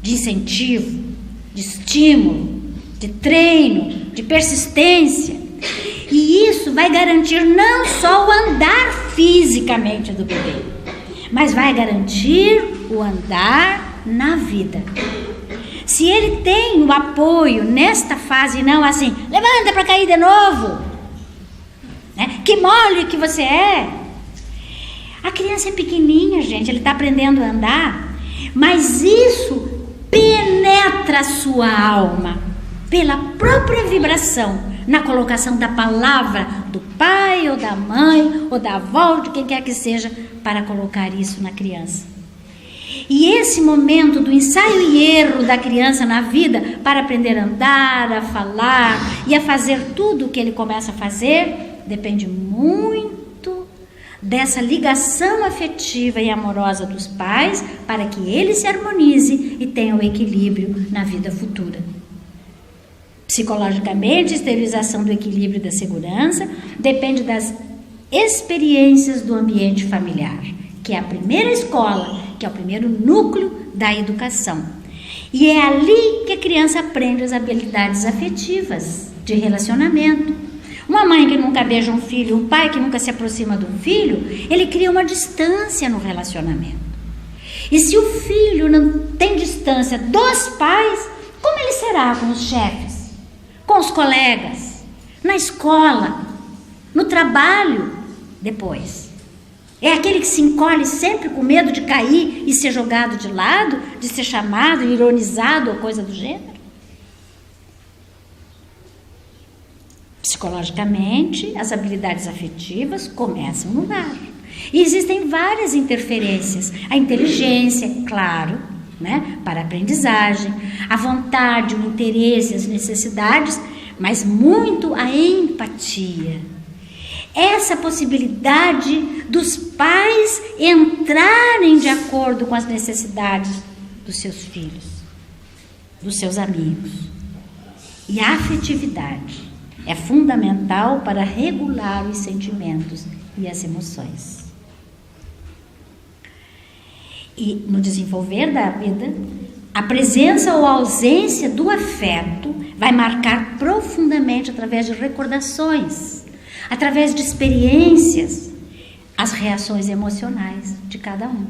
de incentivo, de estímulo, de treino, de persistência. E isso vai garantir não só o andar fisicamente do bebê, mas vai garantir o andar na vida. Se ele tem o apoio nesta fase, não assim, levanta para cair de novo, né? Que mole que você é. A criança é pequenininha, gente, ele está aprendendo a andar, mas isso penetra a sua alma pela própria vibração, na colocação da palavra do pai ou da mãe ou da avó, de quem quer que seja, para colocar isso na criança. E esse momento do ensaio e erro da criança na vida, para aprender a andar, a falar e a fazer tudo o que ele começa a fazer, depende muito dessa ligação afetiva e amorosa dos pais para que ele se harmonize e tenha o equilíbrio na vida futura. Psicologicamente, a esterilização do equilíbrio e da segurança depende das experiências do ambiente familiar, que é a primeira escola, que é o primeiro núcleo da educação. E é ali que a criança aprende as habilidades afetivas de relacionamento. Uma mãe que nunca beija um filho, um pai que nunca se aproxima de um filho, ele cria uma distância no relacionamento. E se o filho não tem distância dos pais, como ele será com os chefes, com os colegas, na escola, no trabalho, depois? É aquele que se encolhe sempre com medo de cair e ser jogado de lado, de ser chamado, ironizado ou coisa do gênero? Psicologicamente, as habilidades afetivas começam no lar. E existem várias interferências. A inteligência, claro, né, para a aprendizagem, a vontade, o interesse, as necessidades, mas muito a empatia. Essa possibilidade dos pais entrarem de acordo com as necessidades dos seus filhos, dos seus amigos. E a afetividade é fundamental para regular os sentimentos e as emoções. E no desenvolver da vida, a presença ou a ausência do afeto vai marcar profundamente através de recordações, através de experiências, as reações emocionais de cada um.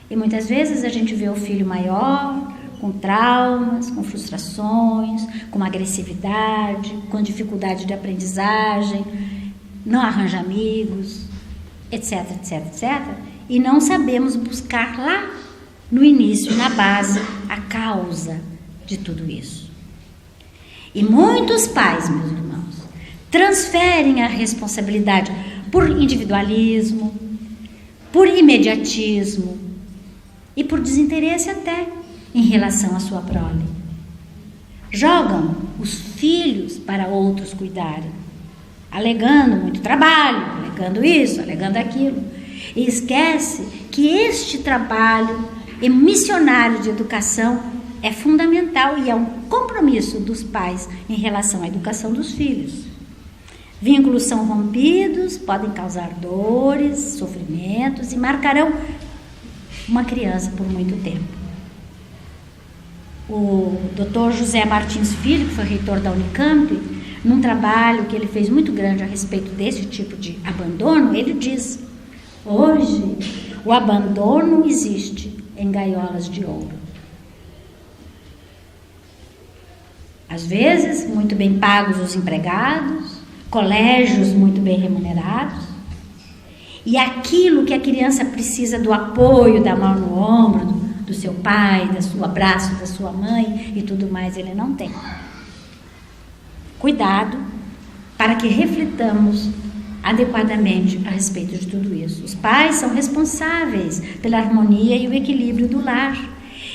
E muitas vezes a gente vê o filho maior com traumas, com frustrações, com agressividade, com dificuldade de aprendizagem, não arranja amigos, etc, etc, etc. E não sabemos buscar lá no início, na base, a causa de tudo isso. E muitos pais, meus irmãos, transferem a responsabilidade por individualismo, por imediatismo e por desinteresse até em relação à sua prole. Jogam os filhos para outros cuidarem, alegando muito trabalho, alegando isso, alegando aquilo, e esquece que este trabalho missionário de educação é fundamental e é um compromisso dos pais em relação à educação dos filhos. Vínculos são rompidos, podem causar dores, sofrimentos e marcarão uma criança por muito tempo. O Dr. José Martins Filho, que foi reitor da Unicamp, num trabalho que ele fez muito grande a respeito desse tipo de abandono, ele diz: hoje o abandono existe em gaiolas de ouro. Às vezes, muito bem pagos os empregados, colégios muito bem remunerados, e aquilo que a criança precisa do apoio, da mão no ombro, do seu pai, do abraço da sua mãe e tudo mais, ele não tem. Cuidado para que reflitamos adequadamente a respeito de tudo isso. Os pais são responsáveis pela harmonia e o equilíbrio do lar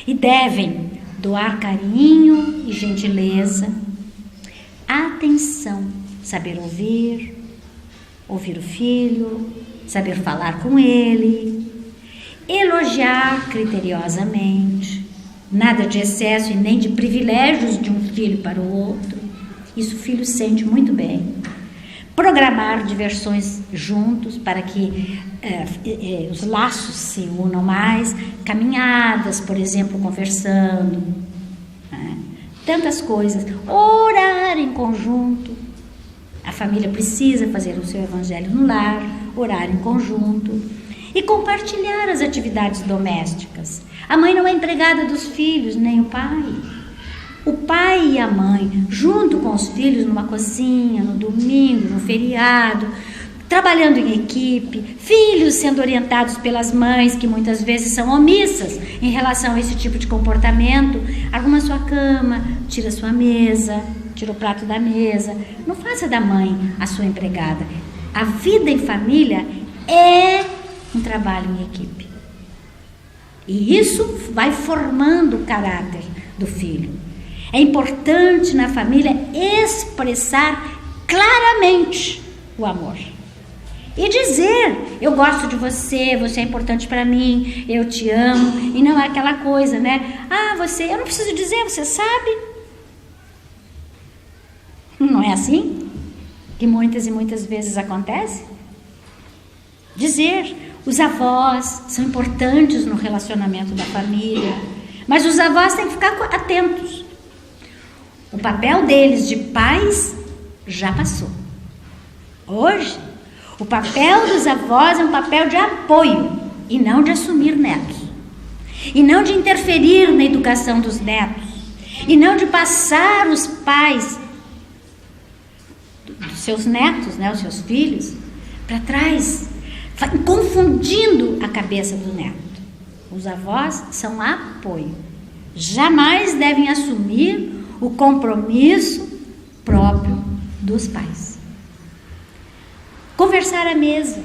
e devem doar carinho e gentileza, atenção, saber ouvir o filho, saber falar com ele, elogiar criteriosamente, nada de excesso e nem de privilégios de um filho para o outro. Isso o filho sente muito bem. Programar diversões juntos para que os laços se unam mais, caminhadas, por exemplo, conversando, né? Tantas coisas. Orar em conjunto. A família precisa fazer o seu evangelho no lar, orar em conjunto e compartilhar as atividades domésticas. A mãe não é empregada dos filhos, nem o pai. O pai e a mãe, junto com os filhos, numa cozinha, no domingo, no feriado, trabalhando em equipe, filhos sendo orientados pelas mães, que muitas vezes são omissas em relação a esse tipo de comportamento. Arruma sua cama, tira sua mesa, tira o prato da mesa. Não faça da mãe a sua empregada. A vida em família é um trabalho em equipe. E isso vai formando o caráter do filho. É importante na família expressar claramente o amor. E dizer, eu gosto de você, você é importante para mim, eu te amo. E não é aquela coisa, né? Ah, você, eu não preciso dizer, você sabe. Não é assim que muitas e muitas vezes acontece? Dizer, os avós são importantes no relacionamento da família, mas os avós têm que ficar atentos. O papel deles de pais já passou. Hoje, o papel dos avós é um papel de apoio e não de assumir netos. E não de interferir na educação dos netos. E não de passar os pais dos seus netos, né, os seus filhos, para trás, confundindo a cabeça do neto. Os avós são apoio. Jamais devem assumir o compromisso próprio dos pais. Conversar à mesa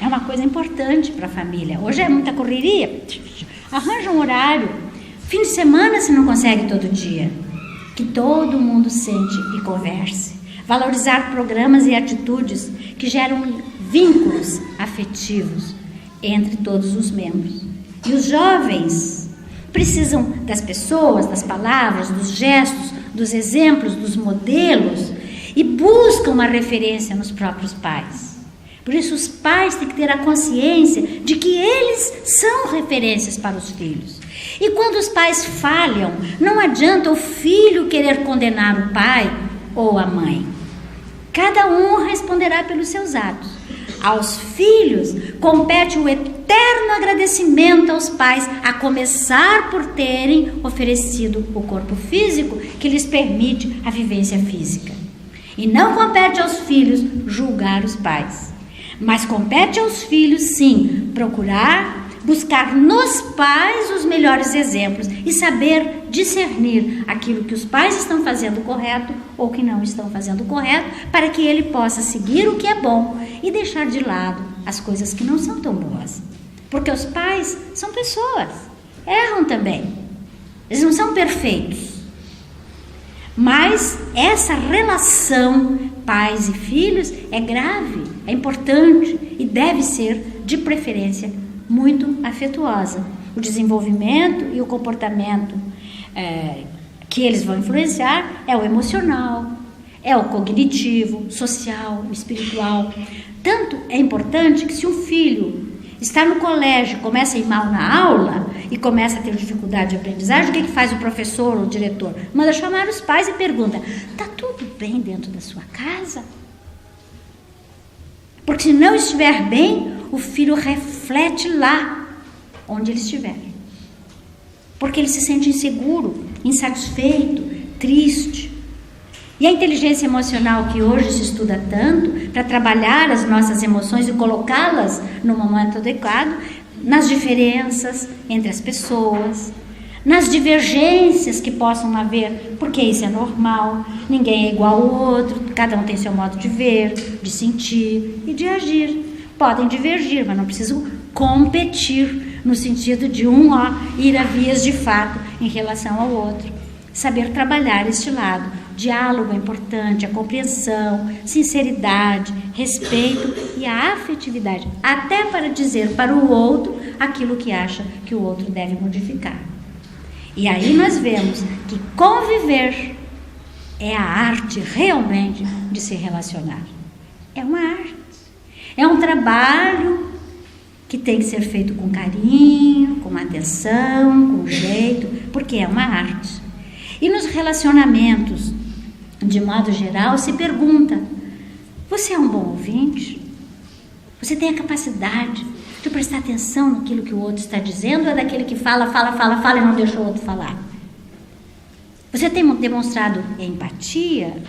é uma coisa importante para a família. Hoje é muita correria. Arranja um horário. Fim de semana se não consegue todo dia. Que todo mundo sente e converse. Valorizar programas e atitudes que geram vínculos afetivos entre todos os membros. E os jovens precisam das pessoas, das palavras, dos gestos, dos exemplos, dos modelos e buscam uma referência nos próprios pais. Por isso os pais têm que ter a consciência de que eles são referências para os filhos. E quando os pais falham, não adianta o filho querer condenar o pai ou a mãe. Cada um responderá pelos seus atos. Aos filhos compete o eterno agradecimento aos pais, a começar por terem oferecido o corpo físico que lhes permite a vivência física. E não compete aos filhos julgar os pais, mas compete aos filhos, sim, buscar nos pais os melhores exemplos e saber discernir aquilo que os pais estão fazendo correto ou que não estão fazendo correto, para que ele possa seguir o que é bom e deixar de lado as coisas que não são tão boas. Porque os pais são pessoas, erram também, eles não são perfeitos. Mas essa relação pais e filhos é grave, é importante e deve ser, de preferência, muito afetuosa. O desenvolvimento e o comportamento que eles vão influenciar é o emocional, é o cognitivo, social, espiritual. Tanto é importante que se um filho está no colégio, começa a ir mal na aula e começa a ter dificuldade de aprendizagem, o que faz o professor ou o diretor? Manda chamar os pais e pergunta: está tudo bem dentro da sua casa? Porque se não estiver bem, o filho reflete lá onde ele estiver. Porque ele se sente inseguro, insatisfeito, triste. E a inteligência emocional que hoje se estuda tanto para trabalhar as nossas emoções e colocá-las no momento adequado, nas diferenças entre as pessoas, nas divergências que possam haver, porque isso é normal, ninguém é igual ao outro, cada um tem seu modo de ver, de sentir e de agir. Podem divergir, mas não precisam competir no sentido de um ir a vias de fato em relação ao outro. Saber trabalhar este lado. Diálogo é importante, a compreensão, sinceridade, respeito e a afetividade, até para dizer para o outro aquilo que acha que o outro deve modificar. E aí nós vemos que conviver é a arte realmente de se relacionar. É uma arte. É um trabalho que tem que ser feito com carinho, com atenção, com jeito, porque é uma arte. E nos relacionamentos, de modo geral, se pergunta: você é um bom ouvinte? Você tem a capacidade de prestar atenção naquilo que o outro está dizendo, ou é daquele que fala e não deixa o outro falar? Você tem demonstrado empatia?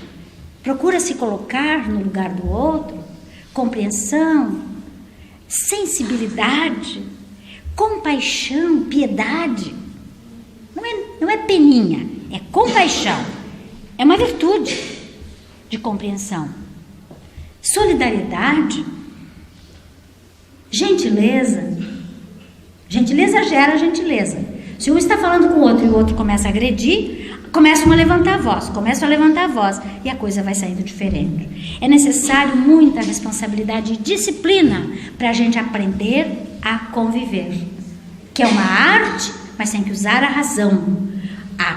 Procura se colocar no lugar do outro? Compreensão? Sensibilidade? Compaixão? Piedade? Não é peninha, é compaixão. É uma virtude de compreensão. Solidariedade, gentileza. Gentileza gera gentileza. Se um está falando com o outro e o outro começa a agredir, começam a levantar a voz, e a coisa vai saindo diferente. É necessário muita responsabilidade e disciplina para a gente aprender a conviver, que é uma arte, mas tem que usar a razão,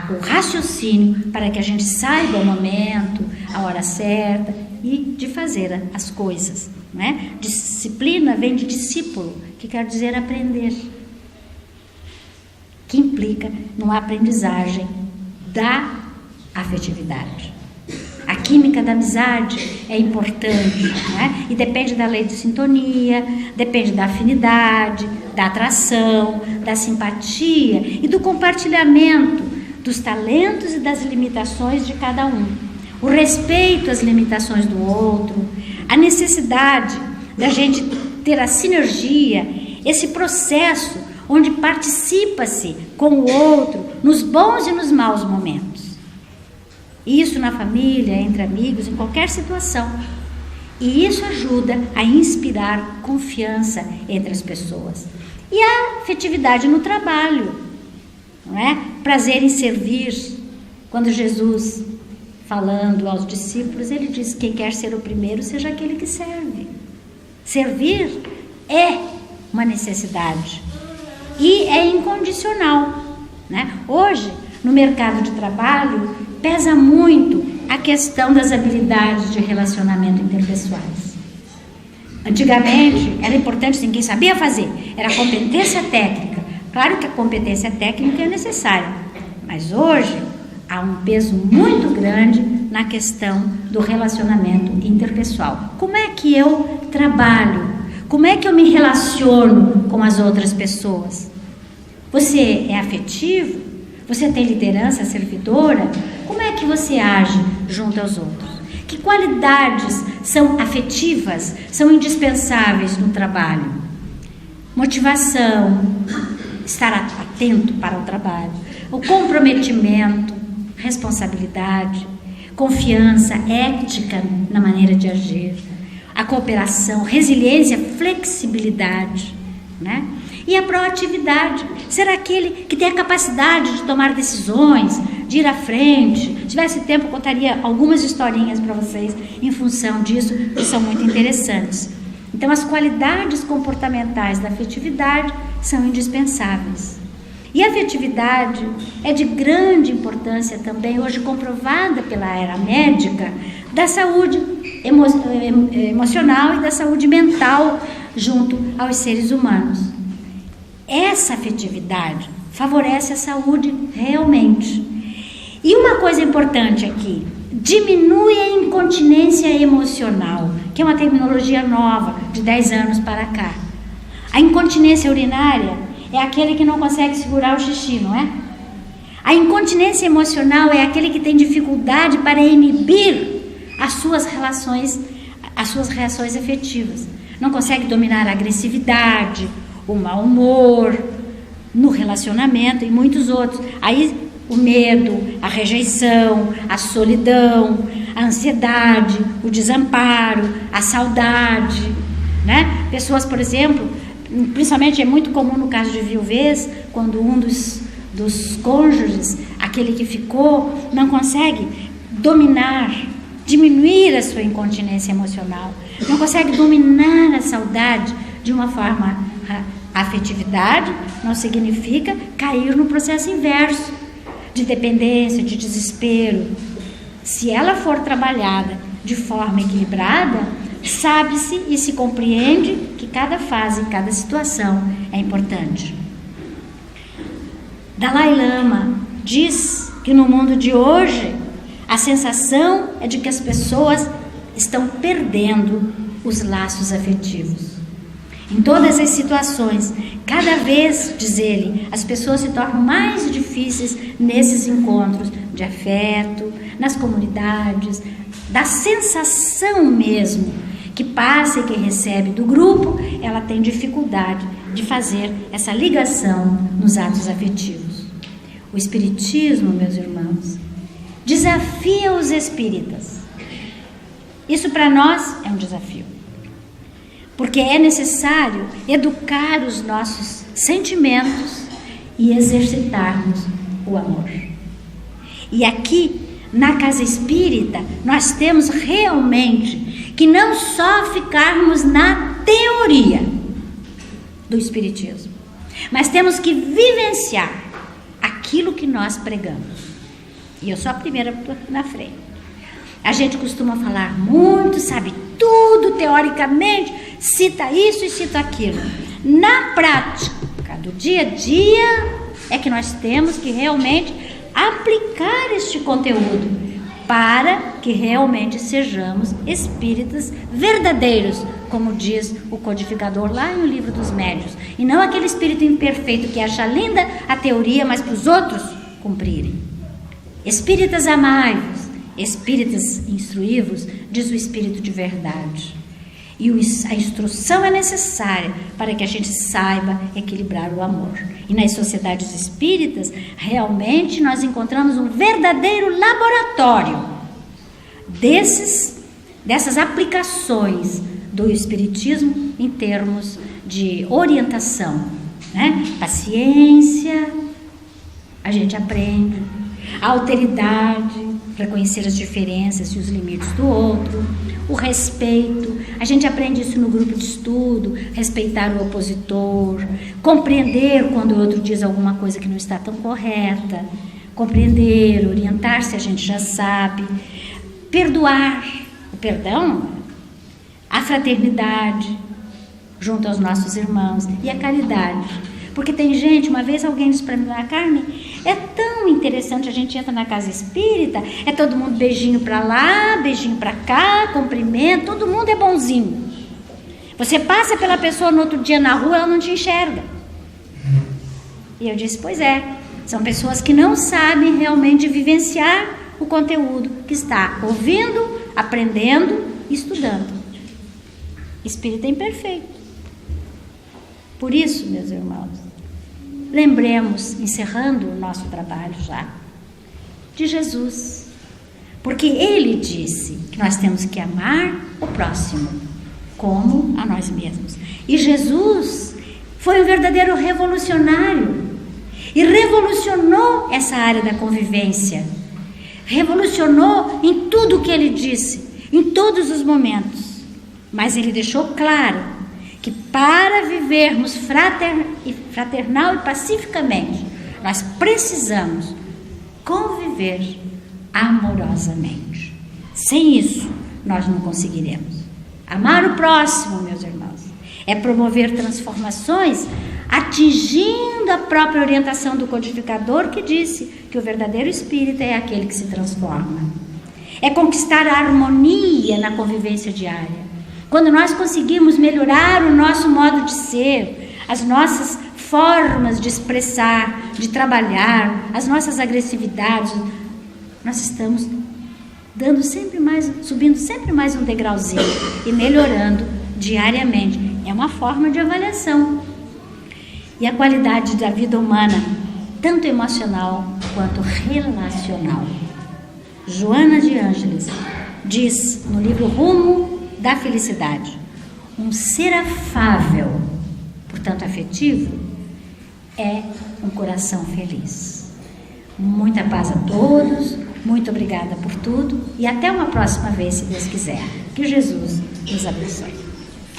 o raciocínio, para que a gente saiba o momento, a hora certa e de fazer as coisas, né? Disciplina vem de discípulo, que quer dizer aprender, que implica numa aprendizagem da afetividade. A química da amizade é importante, né? E depende da lei de sintonia, depende da afinidade, da atração, da simpatia e do compartilhamento dos talentos e das limitações de cada um. O respeito às limitações do outro, a necessidade da gente ter a sinergia, esse processo onde participa-se com o outro nos bons e nos maus momentos. Isso na família, entre amigos, em qualquer situação. E isso ajuda a inspirar confiança entre as pessoas. E a afetividade no trabalho, não é? Prazer em servir. Quando Jesus, falando aos discípulos, ele diz: quem quer ser o primeiro, seja aquele que serve. Servir é uma necessidade e é incondicional, né? Hoje, no mercado de trabalho, pesa muito a questão das habilidades de relacionamento interpessoais. Antigamente, era importante, ninguém sabia fazer, era a competência técnica. Claro que a competência técnica é necessária, mas hoje há um peso muito grande na questão do relacionamento interpessoal. Como é que eu trabalho? Como é que eu me relaciono com as outras pessoas? Você é afetivo? Você tem liderança servidora? Como é que você age junto aos outros? Que qualidades são afetivas, são indispensáveis no trabalho? Motivação, estar atento para o trabalho, o comprometimento, responsabilidade, confiança, ética na maneira de agir, a cooperação, resiliência, flexibilidade, né? E a proatividade, ser aquele que tem a capacidade de tomar decisões, de ir à frente. Se tivesse tempo, eu contaria algumas historinhas para vocês em função disso, que são muito interessantes. Então, as qualidades comportamentais da afetividade são indispensáveis. E a afetividade é de grande importância também, hoje comprovada pela era médica, da saúde emocional e da saúde mental junto aos seres humanos. Essa afetividade favorece a saúde realmente. E uma coisa importante aqui, diminui a incontinência emocional, que é uma terminologia nova, de 10 anos para cá. A incontinência urinária é aquele que não consegue segurar o xixi, não é? A incontinência emocional é aquele que tem dificuldade para inibir as suas reações afetivas. Não consegue dominar a agressividade, o mau humor, no relacionamento e muitos outros. Aí o medo, a rejeição, a solidão, a ansiedade, o desamparo, a saudade, né? Pessoas, por exemplo, principalmente é muito comum no caso de viuvez, quando um dos cônjuges, aquele que ficou, não consegue dominar, diminuir a sua incontinência emocional, não consegue dominar a saudade de uma forma. A afetividade não significa cair no processo inverso de dependência, de desespero. Se ela for trabalhada de forma equilibrada, sabe-se e se compreende que cada fase, cada situação é importante. Dalai Lama diz que no mundo de hoje a sensação é de que as pessoas estão perdendo os laços afetivos. Em todas as situações, cada vez, diz ele, as pessoas se tornam mais difíceis nesses encontros de afeto, nas comunidades, da sensação mesmo que passa e que recebe do grupo, ela tem dificuldade de fazer essa ligação nos atos afetivos. O Espiritismo, meus irmãos, desafia os espíritas. Isso para nós é um desafio. Porque é necessário educar os nossos sentimentos e exercitarmos o amor. E aqui, na casa espírita, nós temos realmente que não só ficarmos na teoria do espiritismo, mas temos que vivenciar aquilo que nós pregamos. E eu sou a primeira na frente. A gente costuma falar muito, sabe tudo, teoricamente, cita isso e cita aquilo. Na prática do dia a dia é que nós temos que realmente aplicar este conteúdo para que realmente sejamos espíritas verdadeiros, como diz o codificador lá no Livro dos Médiuns, e não aquele espírito imperfeito que acha linda a teoria, mas para os outros cumprirem. Espíritas amai-vos, espíritas instruí-vos, diz o Espírito de verdade. E a instrução é necessária para que a gente saiba equilibrar o amor. E nas sociedades espíritas, realmente nós encontramos um verdadeiro laboratório dessas aplicações do espiritismo em termos de orientação, né? Paciência, a gente aprende, a alteridade, reconhecer as diferenças e os limites do outro, o respeito, a gente aprende isso no grupo de estudo, respeitar o opositor, compreender quando o outro diz alguma coisa que não está tão correta, compreender, orientar se a gente já sabe, perdoar, o perdão, a fraternidade junto aos nossos irmãos e a caridade. Porque tem gente, uma vez alguém disse para mim, Carmen, é tão interessante, a gente entra na casa espírita, é todo mundo beijinho para lá, beijinho para cá, cumprimento, todo mundo é bonzinho. Você passa pela pessoa no outro dia na rua, ela não te enxerga. E eu disse, pois é, são pessoas que não sabem realmente vivenciar o conteúdo que está ouvindo, aprendendo e estudando. Espírito é imperfeito. Por isso, meus irmãos, lembremos, encerrando o nosso trabalho já, de Jesus. Porque ele disse que nós temos que amar o próximo como a nós mesmos. E Jesus foi um verdadeiro revolucionário. E revolucionou essa área da convivência. Revolucionou em tudo o que ele disse, em todos os momentos. Mas ele deixou claro que para vivermos fraternal e pacificamente, nós precisamos conviver amorosamente. Sem isso, nós não conseguiremos. Amar o próximo, meus irmãos, é promover transformações atingindo a própria orientação do codificador que disse que o verdadeiro espírita é aquele que se transforma. É conquistar a harmonia na convivência diária. Quando nós conseguimos melhorar o nosso modo de ser, as nossas formas de expressar, de trabalhar, as nossas agressividades, nós estamos subindo sempre mais um degrauzinho e melhorando diariamente. É uma forma de avaliação. E a qualidade da vida humana, tanto emocional quanto relacional. Joana de Ângeles diz no livro Rumo da Felicidade: um ser afável, portanto afetivo, é um coração feliz. Muita paz a todos, muito obrigada por tudo e até uma próxima vez, se Deus quiser. Que Jesus nos abençoe.